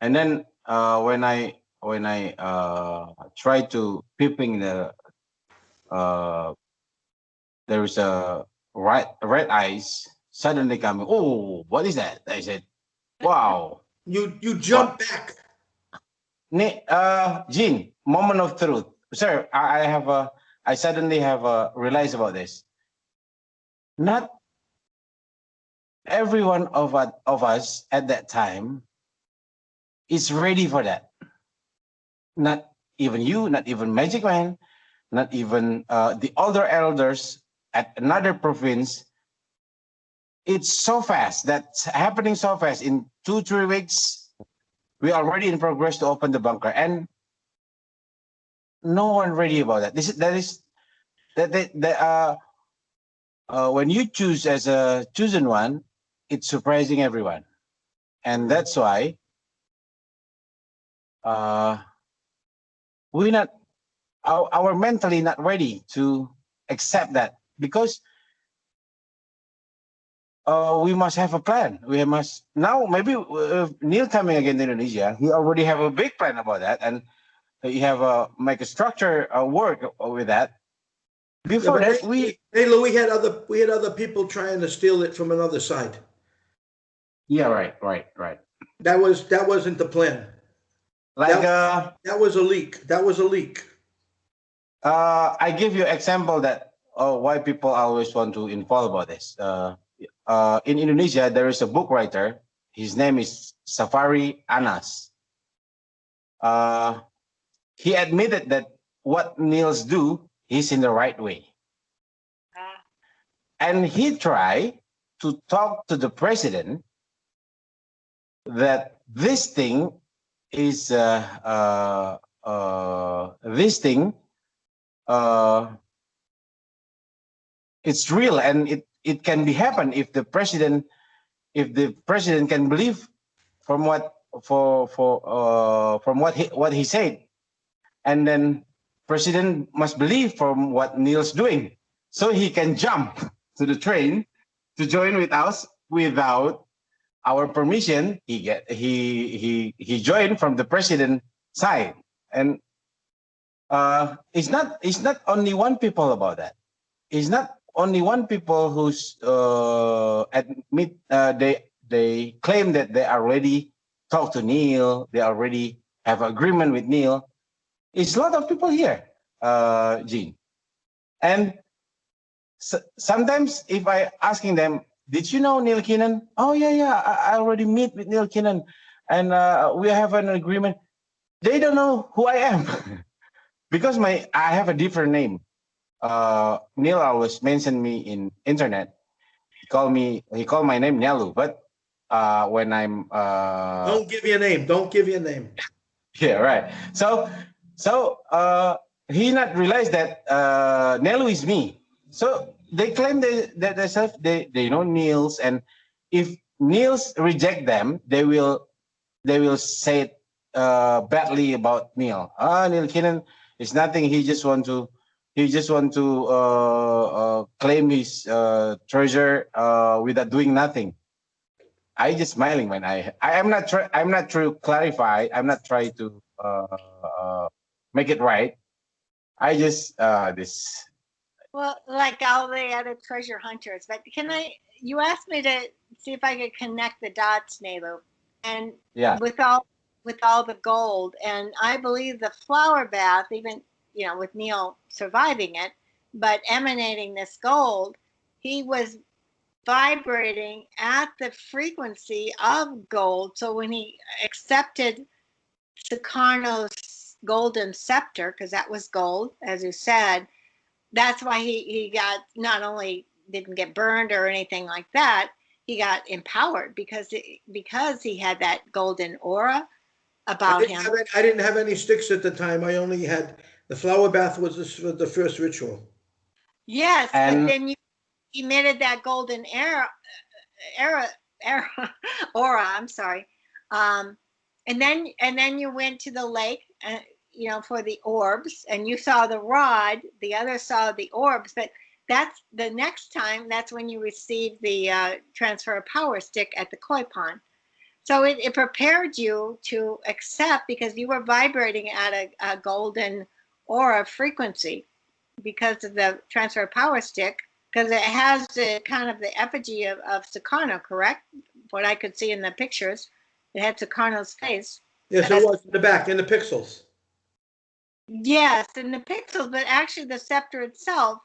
and then when I try to peeping uh there is a red eyes suddenly coming. Oh, what is that? I said, wow. You What? jump back. Gene, moment of truth, sir. I suddenly have realized about this. Not every one of us at that time is ready for that. Not even you, not even Magic Man, not even the older elders at another province. It's so fast. That's happening so fast. In 2 3 weeks, we are already in progress to open the bunker, and no one ready about that. When you choose as a chosen one, it's surprising everyone, and that's why uh, we not our mentally not ready to accept that, because we must have a plan. We must now maybe Neil coming again to Indonesia. He already have a big plan about that, and he have a make a structure work with that. Yeah, Before but that, we Nelu, we had other people trying to steal it from another side. yeah, right. That wasn't the plan. Like That that was a leak. That was a leak. I give you example that why people always want to involve about this. In Indonesia, there is a book writer. His name is Safari Anas. Uh, he admitted that what Niels do, he's in the right way, Ah, and he tried to talk to the president that this thing is this thing uh, it's real, and it can be happen if the president can believe from what he said, and then president must believe from what Neil's doing, so he can jump to the train to join with us without our permission. He joined from the president side, and it's not only one people about that. It's not only one people who's admit they claim that they already talk to Neil, they already have agreement with Neil. It's a lot of people here, Gene. And sometimes if I asking them, did you know Neil Kinnan? Oh yeah, I already meet with Neil Kinnan, and we have an agreement. They don't know who I am because I have a different name. Neil always mentioned me in internet. He called my name Nelu, but when I'm Don't give your name. Don't give your name. yeah, right. So he not realized that Nelu is me. So they claim that they know Niels, and if Niels reject them, they will say it badly about Neil. Neil Kinnan is nothing. He just want to claim his treasure without doing nothing. I just smiling when I'm not trying to clarify. I'm not trying to make it right. I just this well, like all the other treasure hunters. But you asked me to see if I could connect the dots, Nelu. And yeah with all with all the gold. And I believe the flower bath, even, with Neil surviving it, but emanating this gold, he was vibrating at the frequency of gold. So when he accepted Sukarno's golden scepter, because that was gold, as you said, that's why he got, not only didn't get burned or anything like that, he got empowered because he had that golden aura about him. I didn't have any sticks at the time. I only had the flower bath was the first ritual. Yes, And but then you emitted that golden era aura. I'm sorry, and then you went to the lake, for the orbs, and you saw the rod. The others saw the orbs, but that's the next time. That's when you received the transfer of power stick at the koi pond. So it prepared you to accept, because you were vibrating at a golden aura frequency because of the transfer of power stick, because it has the kind of the effigy of Sukarno, correct? What I could see in the pictures, it had Sukarno's face. Yes, it was in the back, in the pixels. Yes, in the pixels, but actually the scepter itself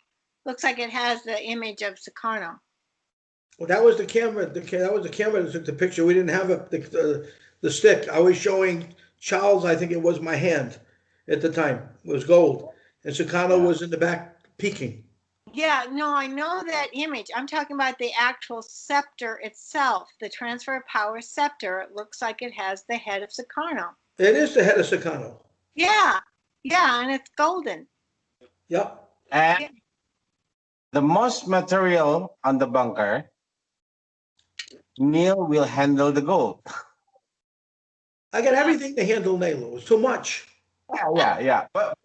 looks like it has the image of Sukarno. Well, that was the camera. That was the camera that took the picture. We didn't have the stick. I was showing Charles. I think it was my hand at the time. It was gold, and Sukarno was in the back peeking. Yeah, no, I know that image. I'm talking about the actual scepter itself, the transfer of power scepter. It looks like it has the head of Sukarno. It is the head of Sukarno. Yeah, and it's golden. Yep. and the most material on the bunker, Neil will handle the gold. I got everything to handle Nelu. It's too much. Yeah. But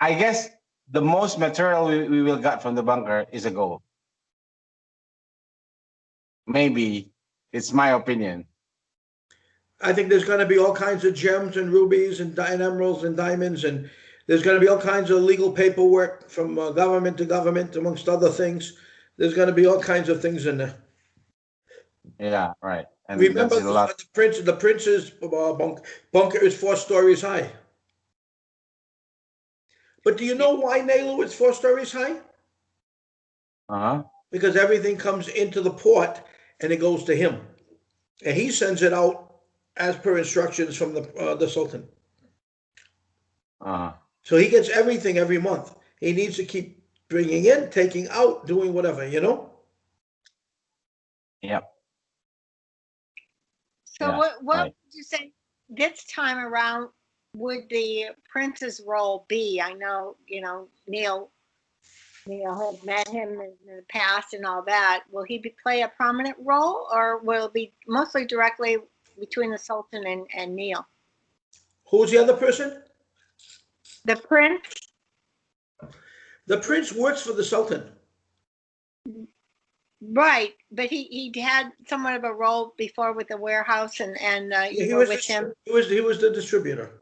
I guess the most material we will get from the bunker is a gold. Maybe. It's my opinion. I think there's going to be all kinds of gems and rubies and emeralds and diamonds, and there's going to be all kinds of legal paperwork from government to government, amongst other things. There's going to be all kinds of things in there. Yeah, right. And Remember, that's a lot. the prince's bunker is 4 stories high. But do you know why Nelu is 4 stories high? Uh-huh. Because everything comes into the port and it goes to him, and he sends it out as per instructions from the Sultan. Uh-huh. So he gets everything every month. He needs to keep bringing in, taking out, doing whatever, Yep. So Yeah, what right. would you say this time around would the prince's role be? I know, Neil had met him in the past and all that. Will he play a prominent role, or will it be mostly directly between the Sultan and Neil? Who's the other person? The prince? The prince works for the Sultan. Right, but he had somewhat of a role before with the warehouse, and you were with him. He was the distributor.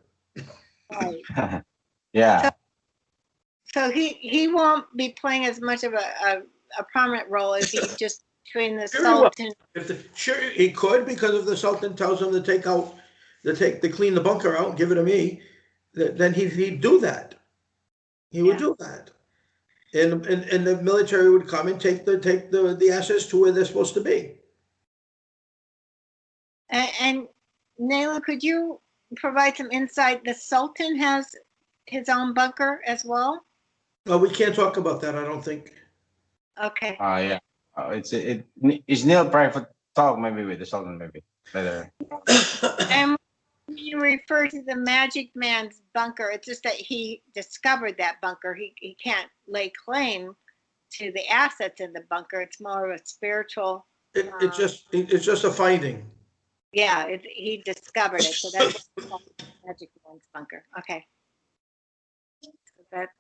Right. Yeah. So he won't be playing as much of a prominent role as he just between the Sure he will. Sultan. Sure, he could, because if the Sultan tells him to clean the bunker out and give it to me, then he'd do that. He would do that. And the military would come and take the assets to where they're supposed to be. And Nelu, could you provide some insight? The Sultan has his own bunker as well? Well, we can't talk about that, I don't think. Okay. Yeah. It's Neil private talk maybe with the Sultan maybe later. And when you refer to the magic man's bunker, it's just that he discovered that bunker. He can't lay claim to the assets in the bunker. It's more of a spiritual. It's just a finding. Yeah, he discovered it. So that's magic man's bunker. Okay. So that.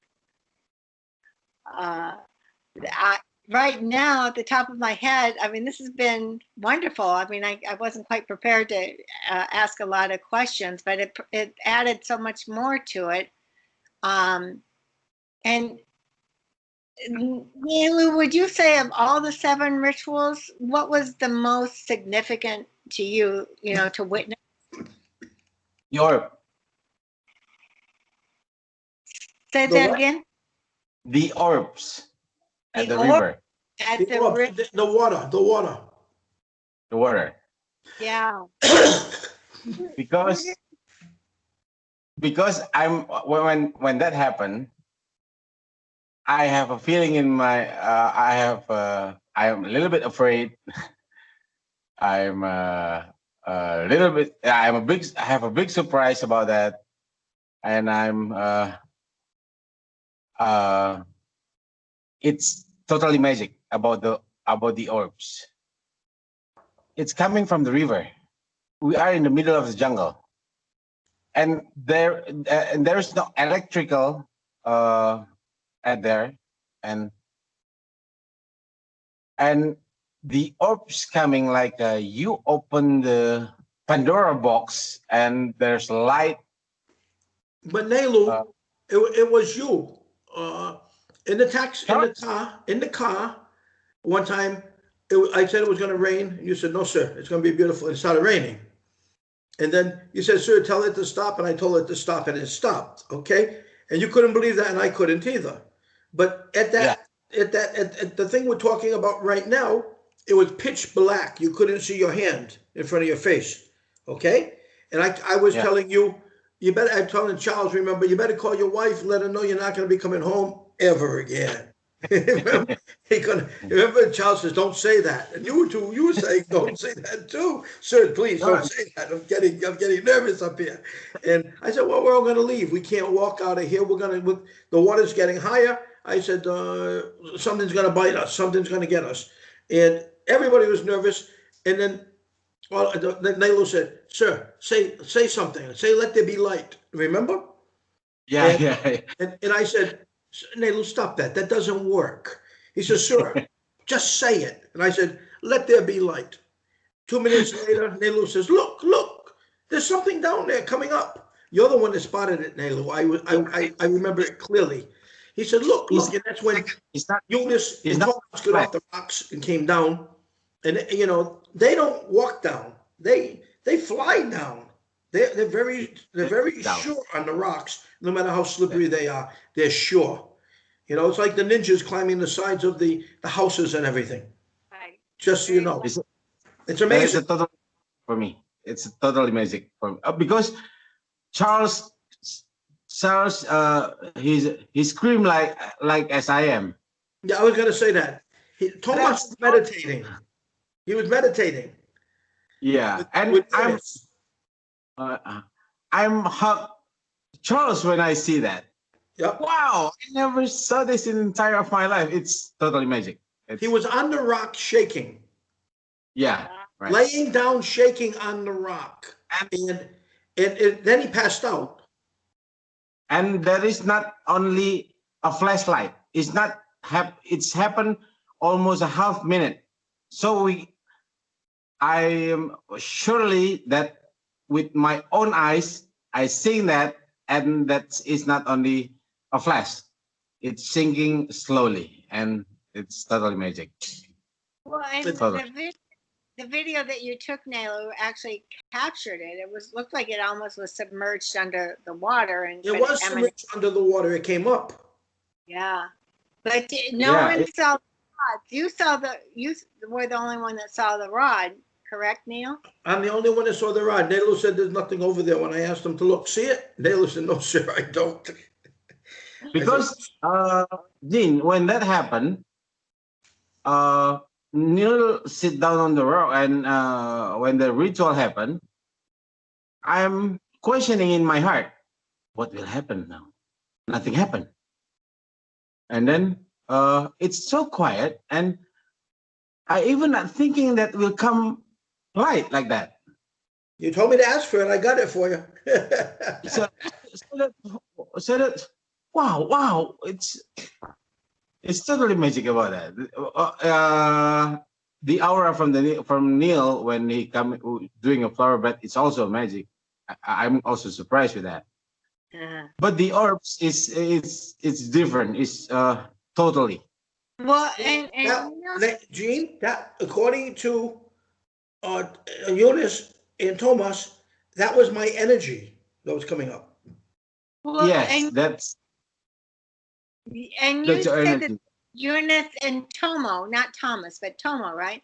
Right now, at the top of my head, I mean, this has been wonderful. I mean, I wasn't quite prepared to ask a lot of questions, but it added so much more to it. And Nelu, would you say of all the 7 rituals, what was the most significant to you, to witness? The orb. Say The that what? again. The orbs at The the orb river. at The the orbs, river. the water, the water. The water. Yeah. Because when that happened, I have a feeling in my I am a little bit afraid. I'm a little bit I have a big surprise about that, and uh it's totally magic about the orbs. It's coming from the river. We are in the middle of the jungle, and there is no electrical uh at there, and and the orbs coming like you open the Pandora box and there's light. But Nelu, Uh, it was you. Uh, in the tax, Charles? in the car, one time, I said it was going to rain. You said, no, sir, it's going to be beautiful. It started raining. And then you said, sir, tell it to stop. And I told it to stop, and it stopped. Okay. And you couldn't believe that, and I couldn't either. But Yeah, at the thing we're talking about right now, it was pitch black. You couldn't see your hand in front of your face. Okay. And I was yeah. telling you, I'm telling Charles, remember, you better call your wife, let her know you're not going to be coming home ever again. remember, remember, Charles says, don't say that. And you were saying, don't say that too. Sir, please No, don't say that. I'm getting nervous up here. And I said, well, we're all going to leave. We can't walk out of here. The water's getting higher. I said, something's going to bite us. Something's going to get us. And everybody was nervous. And then Nelu said, sir, say something. Say, let there be light. Remember? yeah, And, yeah. and I said, Nelu, stop that. That doesn't work. He says, sir, just say it. And I said, let there be light. 2 minutes later, Nelu says, look, there's something down there coming up. You're the one that spotted it, Nelu. I remember it clearly. He said, It's, look. And that's when it's not Eunice it's and not Thomas got flat. off the rocks and came down. And, they don't walk down. They fly down. They're very Down. sure on the rocks, no matter how slippery they are. They're sure. It's like the ninjas climbing the sides of the houses and everything. Right. Just so you know. It's, It's that is amazing. a total for me. It's totally magic for me. Because Charles Charles he screamed like as I am. Yeah, I was going to say that. Thomas That's was meditating. He was meditating yeah, with, and with Eunice. I'm hugged Charles when I see that. Yep. Wow, I never saw this in the entire of my life. It's totally magic. He It's was on the rock shaking, yeah, right. laying down, shaking on the rock. And then he passed out. And there is not only a flashlight. It's happened almost a half minute. So I am surely that with my own eyes I seen that, and that is not only a flash. It's sinking slowly, and it's totally magic. Well, and Totally. the video that you took, Nelu, actually captured it. It looked like it almost was submerged under the water, and It but was submerged under the water. It came up. yeah, but no Yeah, one saw the rod. You were the only one that saw the rod, correct, Neil? I'm the only one that saw the rod. Nelu said there's nothing over there when I asked him to look. See it? Nelu said, no, sir, I don't. because Dean, when that happened, Neil sit down on the rock, and when the ritual happened, I'm questioning in my heart, what will happen now? Nothing happened. And then it's so quiet, and I even not thinking that will come light like that. You told me to ask for it. I got it for you. So, so that wow, it's totally magic about that. The aura from Neil when he come doing a flower bed, it's also magic. I'm also surprised with that. But the orbs it's different. It's totally. Well, Now, Neil, Gene, that according to uh, Eunice and Thomas, that was my energy. that was coming up. Well, Yes, and you that's your said that energy. Eunice and Tomo, not Thomas, but Tomo, right?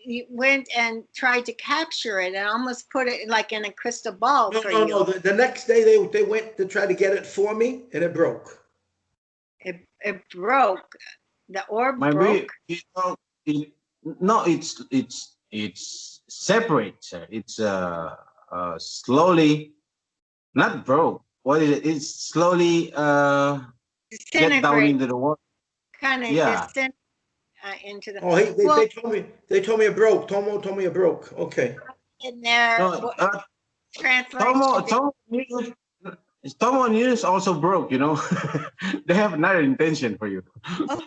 You went and tried to capture it and almost put it like in a crystal ball No, for no, you. no. The next day they went to try to get it for me, and it broke. It broke. The orb Maybe broke. it, no, it's separate, sir. It's slowly not broke. What is it? It's slowly get down Disintegrate, into the water. kind of Yeah. descend into the. Oh, Well, they told me it broke. Tomo told me it broke. Okay. in there, No, what Tomo translation did Tomo Tomo News also broke. They have another intention for you. oh,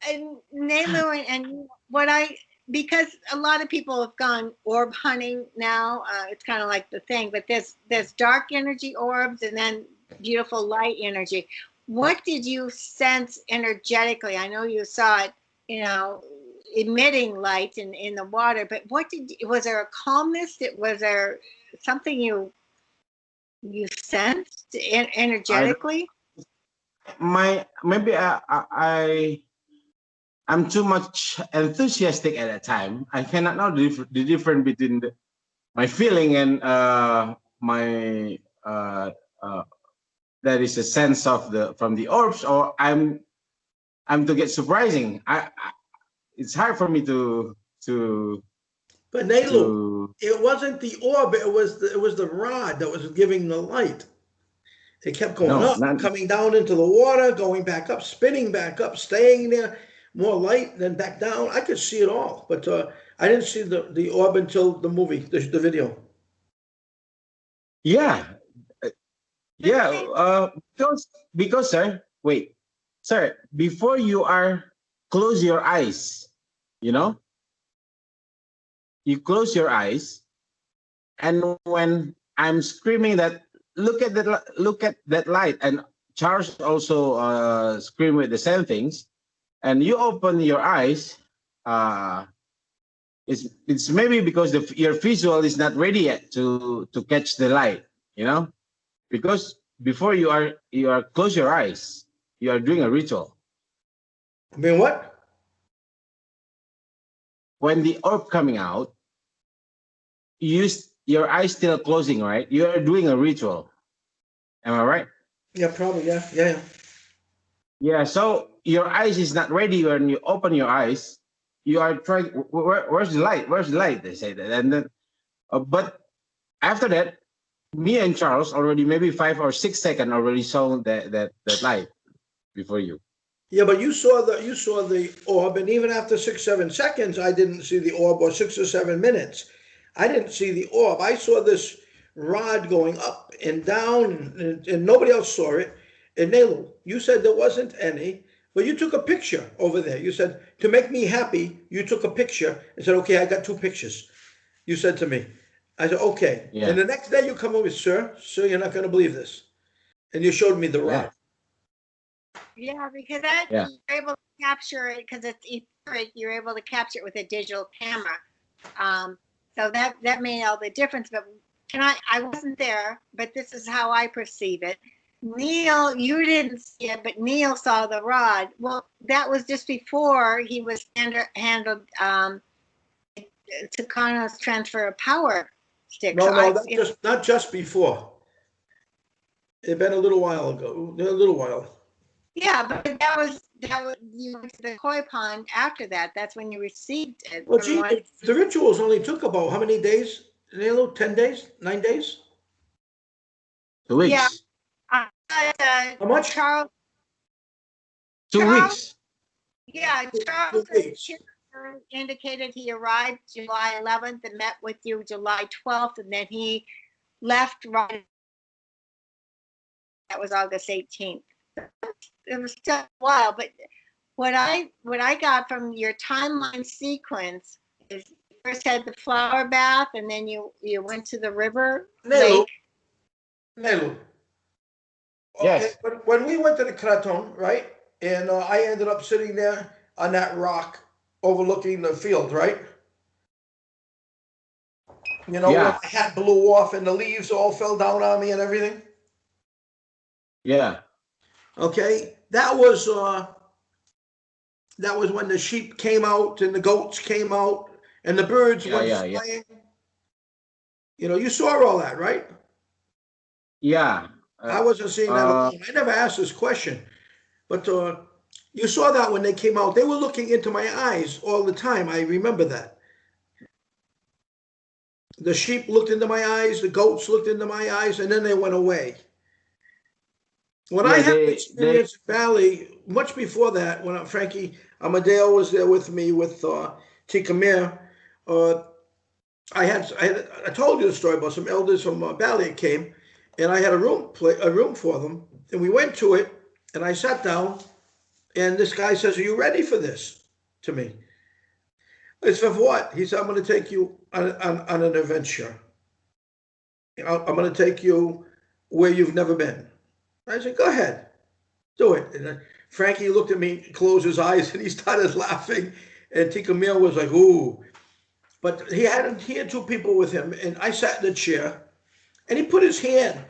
and Nelu and what I because a lot of people have gone orb hunting now. It's kind of like the thing, but there's dark energy orbs and then beautiful light energy. What did you sense energetically? I know you saw it, emitting light in the water, but was there a calmness? Was there something you sensed I energetically? maybe I'm too much enthusiastic at that time. I cannot know the difference between my feeling and my that is a sense of the from the orbs, or I'm to get surprising. It's hard for me to But Nelu, to it wasn't the orb. It was the rod that was giving the light. It kept going no up, not coming down into the water, going back up, spinning back up, staying there. More light, then back down. I could see it all, but I didn't see the orb until the movie, the video. yeah uh, yeah Okay. because sir wait sir before you are close your eyes you know you close your eyes and when I'm screaming that look at that light and Charles also scream with the same things and you open your eyes uh it's maybe because your visual is not ready yet to catch the light because before you are close your eyes you are doing a ritual I mean, what? when the orb coming out your eyes still closing, right? You are doing a ritual, am I right? Yeah, probably. Yeah, yeah, yeah. Yeah, so your eyes is not ready when you open your eyes. You are trying. Where's the light? Where's the light? They say that, and then, but after that, me and Charles already maybe 5 or 6 seconds already saw that light before you. Yeah, but you saw the orb, and even after 6 7 seconds, I didn't see the orb, or 6 or 7 minutes. I didn't see the orb. I saw this rod going up and down, and nobody else saw it. And Nelu, you said there wasn't any, but you took a picture over there. You said to make me happy, you took a picture and said, "Okay, I got two pictures." You said to me. I said, "Okay." Yeah, And the next day you come over, sir, you're not going to believe this, and you showed me the yeah, rod. Yeah, because that yeah, you're able to capture it because it's etheric. You're able to capture it with a digital camera. Um, so that made all the difference. But I wasn't there, but this is how I perceive it. Neil, you didn't see it, but Neil saw the rod. Well, that was just before he was handled Takano's transfer of power stick. So No, no, that's just not just before. It been a little while ago. A little while. yeah, but that was you went to the koi pond after that. That's when you received it Well, from gee, what. the rituals only took about how many days? Nilo, 10 days, 9 days. Yeah,2 weeks, How much? Charles. 2 weeks. Yeah, Two Charles weeks. indicated he arrived July 11th and met with you July 12th, and then he left right. That was August 18th. It was still a while, but what I got from your timeline sequence is you first had the flower bath, and then you went to the river Nelu, lake. Nelu. Okay, Yes. but when we went to the Kraton, right, and I ended up sitting there on that rock overlooking the field, right? You know, when Yeah, my hat blew off and the leaves all fell down on me and everything. yeah, Okay, that was when the sheep came out and the goats came out and the birds yeah, went yeah, yeah, flying. You know, you saw all that, right? yeah. I wasn't seeing that Uh, alone. I never asked this question, but you saw that when they came out. They were looking into my eyes all the time. I remember that. The sheep looked into my eyes, the goats looked into my eyes, and then they went away. When I yeah, had an they, experience in Bali, much before that, when Frankie Amadeo was there with me with Tika Mir, uh, I told you the story about some elders from Bali that came, and I had a room for them, and we went to it, and I sat down, and this guy says, "Are you ready for this?" To me, I said, "For what?" He said, "I'm going to take you on an adventure. I'm going to take you where you've never been." I said, "Go ahead, do it." And then Frankie looked at me, closed his eyes, and he started laughing. And Tika Mir was like, "Ooh." But he had two people with him, and I sat in the chair, and he put his hand.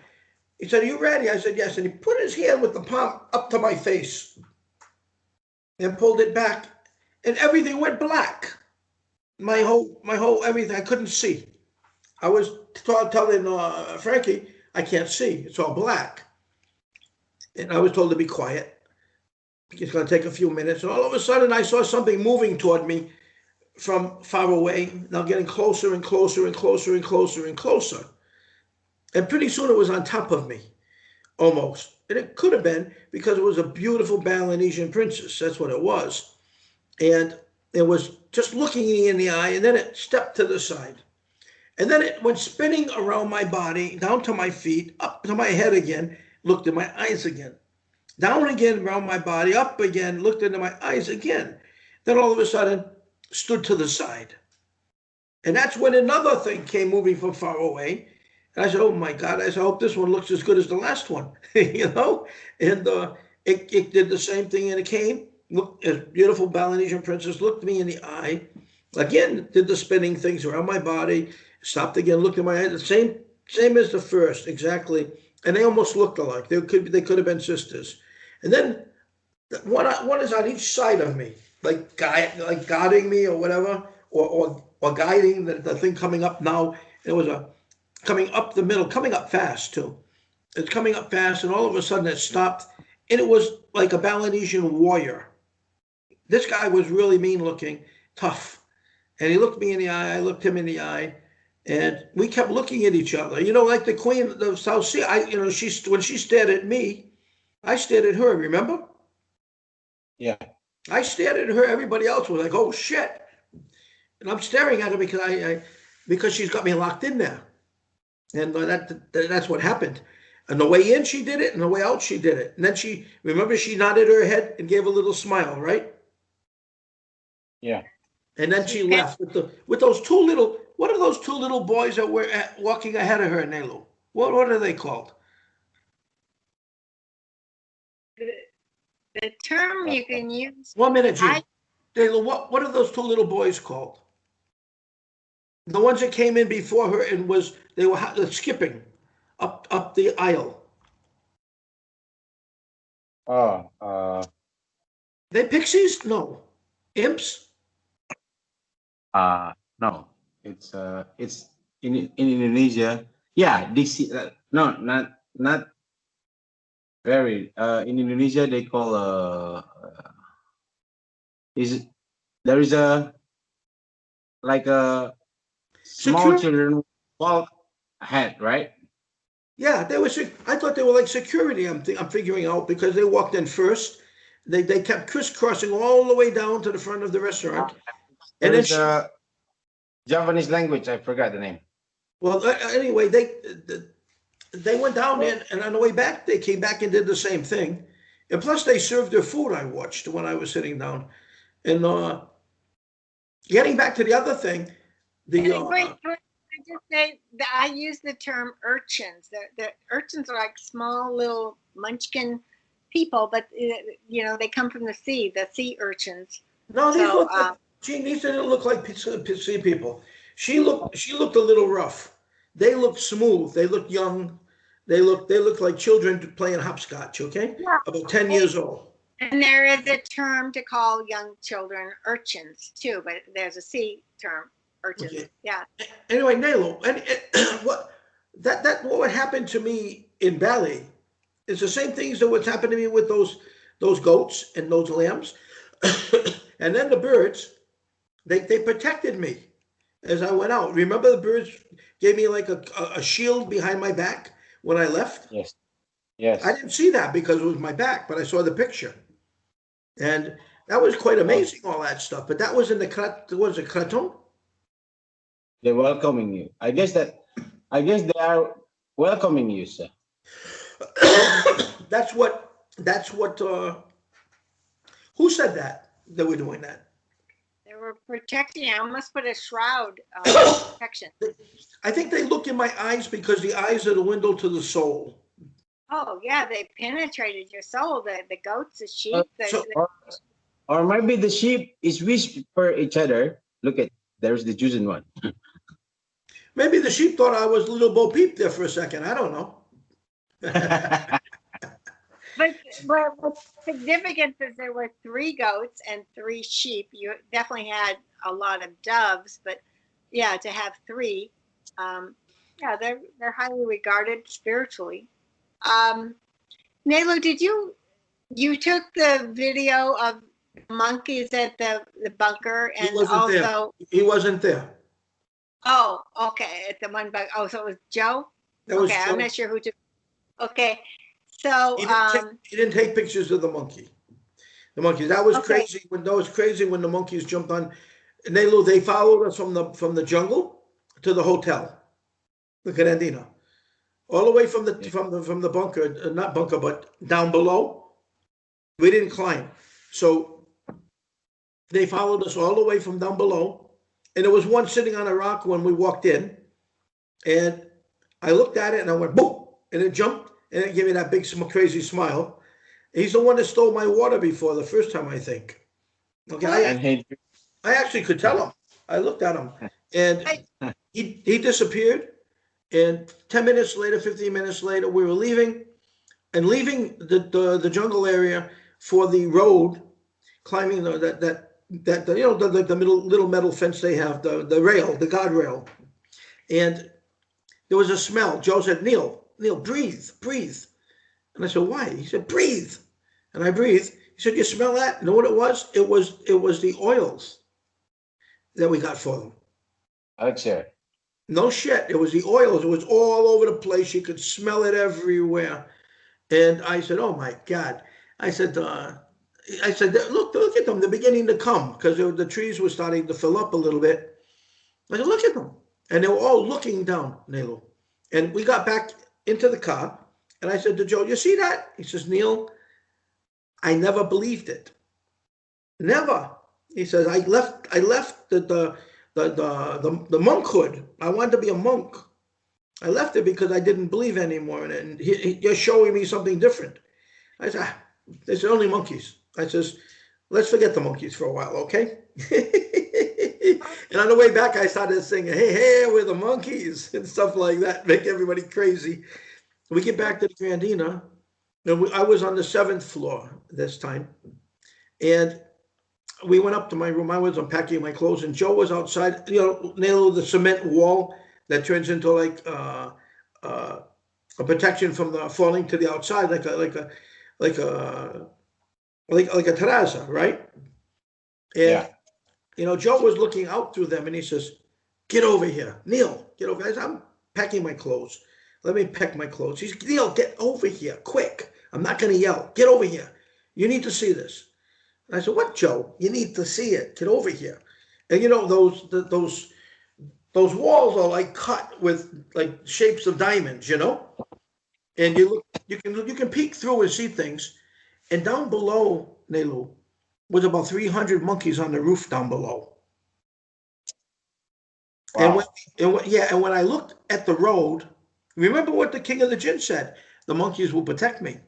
He said, "Are you ready?" I said, "Yes." And he put his hand with the palm up to my face and pulled it back, and everything went black. My whole everything. I couldn't see. I was telling Frankie, "I can't see. It's all black." And I was told to be quiet. It's going to take a few minutes. And all of a sudden, I saw something moving toward me from far away, now getting closer and closer and closer and closer and closer. And pretty soon it was on top of me, almost. And it could have been because it was a beautiful Balinesian princess. That's what it was. And it was just looking me in the eye, and then it stepped to the side. And then it went spinning around my body, down to my feet, up to my head again, looked in my eyes again. Down again around my body, up again, looked into my eyes again. Then all of a sudden, stood to the side. And that's when another thing came moving from far away. And I said, "Oh my God," I said, "I hope this one looks as good as the last one." You know? And it did the same thing and it came. Looked, a beautiful Balinesian princess looked me in the eye. Again, did the spinning things around my body, stopped again, looked in my eye. The same as the first, exactly. And they almost looked alike. They could have been sisters. And then one is on each side of me, like guiding me or whatever, or guiding the thing coming up now. It was a coming up the middle, coming up fast too. It's coming up fast, and all of a sudden it stopped, and it was like a Balinesian warrior. This guy was really mean looking, tough, and he looked me in the eye. I looked him in the eye, and we kept looking at each other. You know, like the Queen of the South Sea. When she stared at me, I stared at her. Remember? yeah, I stared at her. Everybody else was like, "Oh shit!" And I'm staring at her because she's got me locked in there, and that's what happened. And the way in she did it, and the way out she did it. And then she nodded her head and gave a little smile, right? yeah. And then she She said, left with those two little. What are those two little boys that were walking ahead of her, Nelu? What are they called? the, the term you can use, 1 minute, I Gene. Nelu, what are those two little boys called? The ones that came in before her and they were skipping up the aisle. Oh, They pixies? No. Imps? no. It's in Indonesia. Yeah, Dixie. No, not very. In Indonesia, they call is there is a like a small Secure? children bald head, right? Yeah, they were. I thought they were like security. I'm figuring out because they walked in first. They kept crisscrossing all the way down to the front of the restaurant, and There then is a Japanese language. I forgot the name. well, anyway, they went down there, and on the way back, they came back and did the same thing. And plus, they served their food. I watched when I was sitting down, and getting back to the other thing, the wait, I just say that I use the term urchins. The urchins are like small little munchkin people, but they come from the sea urchins. no, these So, look like Gene, these didn't look like sea people. She looked a little rough. They looked smooth. They looked young. They looked like children playing hopscotch. Okay, Yeah. about 10 years old. And there is a term to call young children urchins too, but there's a C term, urchins. Okay. Yeah. Anyway, Nelo, and what what happened to me in Bali is the same things that what's happened to me with those goats and those lambs, and then the birds. They protected me as I went out. Remember, the birds gave me like a shield behind my back when I left. Yes. I Yes. didn't see that because it was my back, but I saw the picture, and that was quite Oh, amazing. All that stuff, but that was in the was it Kraton? they're welcoming you. I guess they are welcoming you, sir. That's what. That's what. Who said that they were doing that? They were protecting. I almost put a shroud protection. I think they look in my eyes because the eyes are the window to the soul. Oh yeah, they penetrated your soul. The goats, the Uh, sheep. So or maybe the sheep is whisper each other. Look at there's the chosen one. maybe the sheep thought I was Little Bo Peep there for a second. I don't know. but what's significant is there were 3 goats and 3 sheep. You definitely had a lot of doves, but yeah, to have 3, yeah, they're highly regarded spiritually. Nelu, did you took the video of monkeys at the bunker He and wasn't there. also He wasn't there. oh okay at the one bunker. Oh, so it was Joe. That was Okay, I'm Joe. not sure who took. Okay, so He didn't take pictures of the monkey. The monkeys. That was okay, crazy. That was crazy when the monkeys jumped on. Nelu, they followed us from the jungle to the hotel, the Canandina, all the way Yeah. from the bunker, not bunker, but down below. We didn't climb, so they followed us all the way from down below, and there was one sitting on a rock when we walked in, and I looked at it and I went boom, and it jumped and it gave me that big crazy smile. He's the one that stole my water before the first time, I think. Okay, what? And he I actually could tell him. I looked at him, and I, he disappeared. And 10 minutes later, 15 minutes later, we were leaving the jungle area for the road, climbing the little metal fence they have, the rail, the guardrail, and there was a smell. Joe said, Neil, breathe, breathe. And I said, why? He said, breathe. And I breathed. He said, you smell that? You know what it was? It was the oils that we got for them. Alexa. No shit. It was the oils. It was all over the place. You could smell it everywhere. And I said, oh my God. I said, look at them. They're beginning to come because the trees were starting to fill up a little bit. I said, look at them. And they were all looking down, Nelu. And we got back into the car. And I said to Joe, you see that? He says, Neil, I never believed it. Never. He says, I left the monkhood. I wanted to be a monk. I left it because I didn't believe anymore in it. And you're showing me something different. I said, it's only monkeys. I says, let's forget the monkeys for a while, okay? And on the way back, I started singing, hey, hey, we're the monkeys and stuff like that, make everybody crazy. We get back to the Grandina. And I was on the 7th floor this time. And we went up to my room. I was unpacking my clothes, and Joe was outside, nail the cement wall that turns into like a protection from the falling to the outside, like a terraza, right? And Yeah. Joe was looking out through them, and he says, "Get over here, Neil. Get over." I said, "I'm packing my clothes. Let me pack my clothes." He's, "Neil, get over here, quick. I'm not going to yell. Get over here. You need to see this." And I said, "What, Joe? You need to see it. Get over here." And those walls are like cut with like shapes of diamonds, and you can peek through and see things. And down below, Nelu, was about 300 monkeys on the roof down below. And Wow. and when I looked at the road, remember what the king of the jinn said: the monkeys will protect me.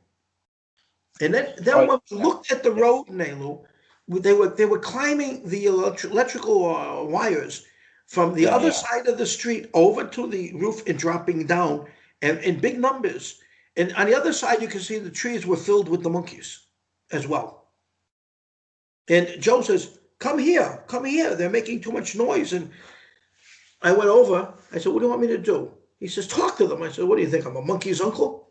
And then Oh, when we yeah. looked at the Yeah. road, Nelu, they were climbing the electrical wires from the Yeah, other yeah. side of the street over to the roof and dropping down, and in big numbers. And on the other side, you can see the trees were filled with the monkeys as well. And Joe says, "Come here, come here. They're making too much noise." And I went over. I said, "What do you want me to do?" He says, "Talk to them." I said, "What do you think? I'm a monkey's uncle?"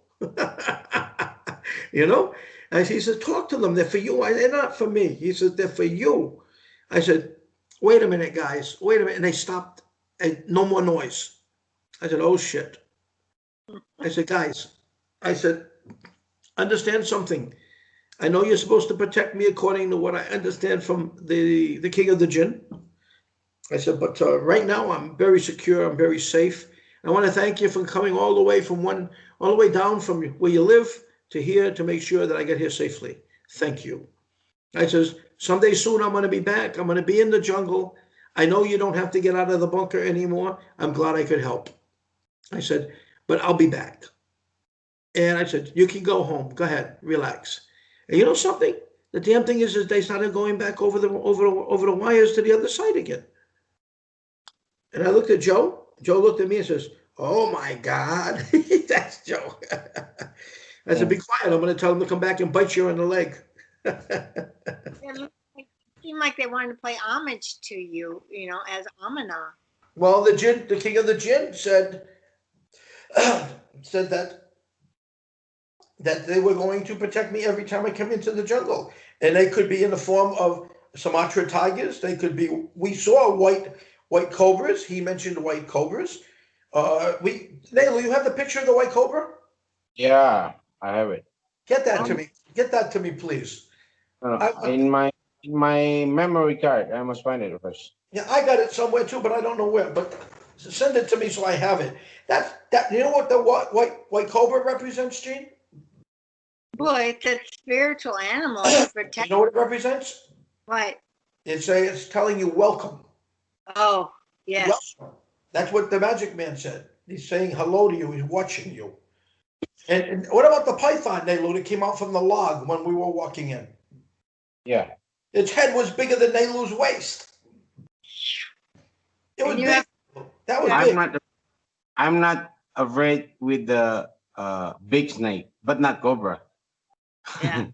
you know? And he says, "Talk to them. They're for you. They're not for me." He said, "They're for you." I said, "Wait a minute, guys. Wait a minute." And they stopped. And no more noise. I said, "Oh, shit." I said, "Guys," I said, "understand something. I know you're supposed to protect me according to what I understand from the king of the jinn." I said, "But right now I'm very secure. I'm very safe. I want to thank you for coming all the way all the way down from where you live to here to make sure that I get here safely. Thank you." I says, "Someday soon I'm going to be back. I'm going to be in the jungle. I know you don't have to get out of the bunker anymore. I'm glad I could help." I said, "But I'll be back." And I said, "You can go home. Go ahead, relax." And you know something? The damn thing is they started going back over the wires to the other side again. And I looked at Joe. Joe looked at me and says, "Oh my God." That's Joe. I said, Mm. "Be quiet. I'm going to tell him to come back and bite you on the leg." It seemed like they wanted to play homage to you, as Amina. Well, the king of the jinn said said that they were going to protect me every time I come into the jungle, and they could be in the form of Sumatra tigers. They could be. We saw white cobras. He mentioned white cobras. Nelu, you have the picture of the white cobra? Yeah, I have it. Get that to Um, me. Get that to me, please. No, I, no, in my memory card, I must find it first. yeah, I got it somewhere too, but I don't know where. But send it to me so I have it. That you know what the white cobra represents, Gene? Boy, it's a spiritual animal. It's You protect know what it represents? what? It's telling you welcome. Oh, yes. Welcome. That's what the magic man said. He's saying hello to you. He's watching you. And what about the python, Nelu, that came out from the log when we were walking in? Yeah. Its head was bigger than Nelu's waist. It was And you big. have That was yeah, I'm big. not I'm not afraid with the big snake, but not cobra. yeah.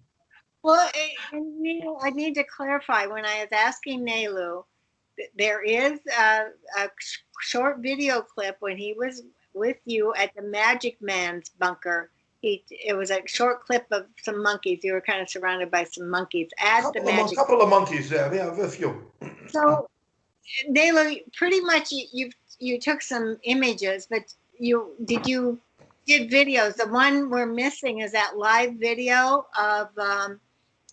Well, Neil, I need to clarify when I was asking Nelu, there is a short video clip when he was with you at the Magic Man's bunker. It was a short clip of some monkeys. You were kind of surrounded by some monkeys at the Magic. Couple of monkeys there. Yeah, a few. So, Nelu, pretty much you took some images, but you did videos. The one we're missing is that live video of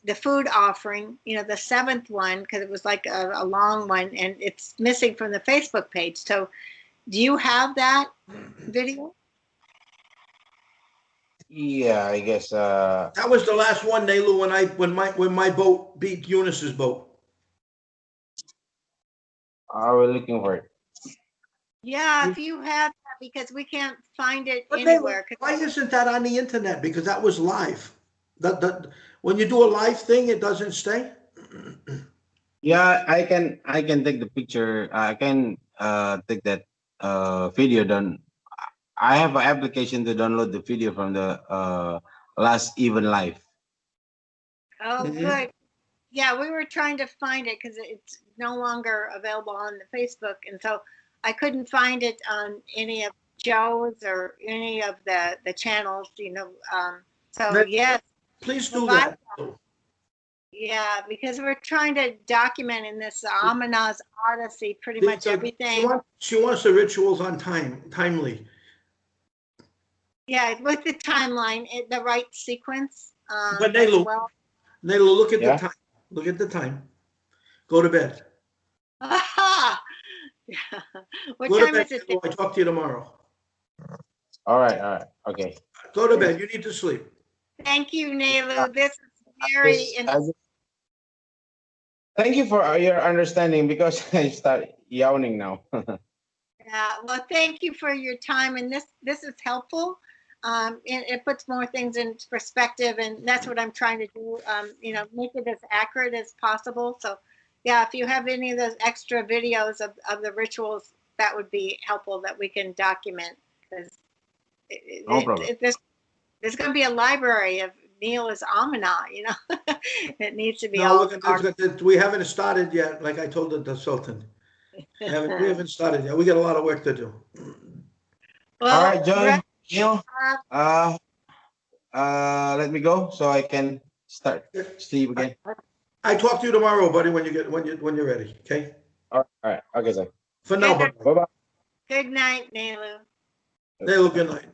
the food offering, the seventh one, because it was like a long one, and it's missing from the Facebook page. So, do you have that video? Yeah, I guess. That was the last one, Nelu, when my boat beat Eunice's boat. Are we looking for it? Yeah, if you have that, because we can't find it But Nelu, anywhere. why isn't that on the internet? Because that was live. That when you do a live thing, it doesn't stay. Yeah, I can take the picture. I can take that video done. I have an application to download the video from the last even live. Oh, Mhm. good. Yeah, we were trying to find it because it's no longer available on the Facebook, and so I couldn't find it on any of Joe's or any of the channels. So Then yes, please do provide. that. Yeah, because we're trying to document in this Amina's Odyssey pretty much She everything. wants the rituals on timely. Yeah, with the timeline, the right sequence But as Nelu, well. Nelu, look at the Yeah. time. Look at the time. Go to bed. Aha! What Go to time bed, is it? Nelu. I talk to you tomorrow. All right. All right. Okay. Go to bed. You need to sleep. Thank you, Uh, Nelu. This is very Yes. Thank you for your understanding because I start yawning now. well, thank you for your time, and this is helpful. it puts more things into perspective, and that's what I'm trying to do. Make it as accurate as possible. So, yeah, if you have any of those extra videos of the rituals, that would be helpful that we can document, because No problem. there's going to be a library of Neil's Almanach. It needs to be No, all. we haven't started yet, like I told the Sultan. We haven't started yet. We got a lot of work to do. Well, All right, John, Brett, Neil, let me go so I can start sleep again. I talk to you tomorrow, buddy, when you're ready. Okay. All right. Okay, sir. For now, Good. bye. Bye bye. Good night, Nelu. Good night.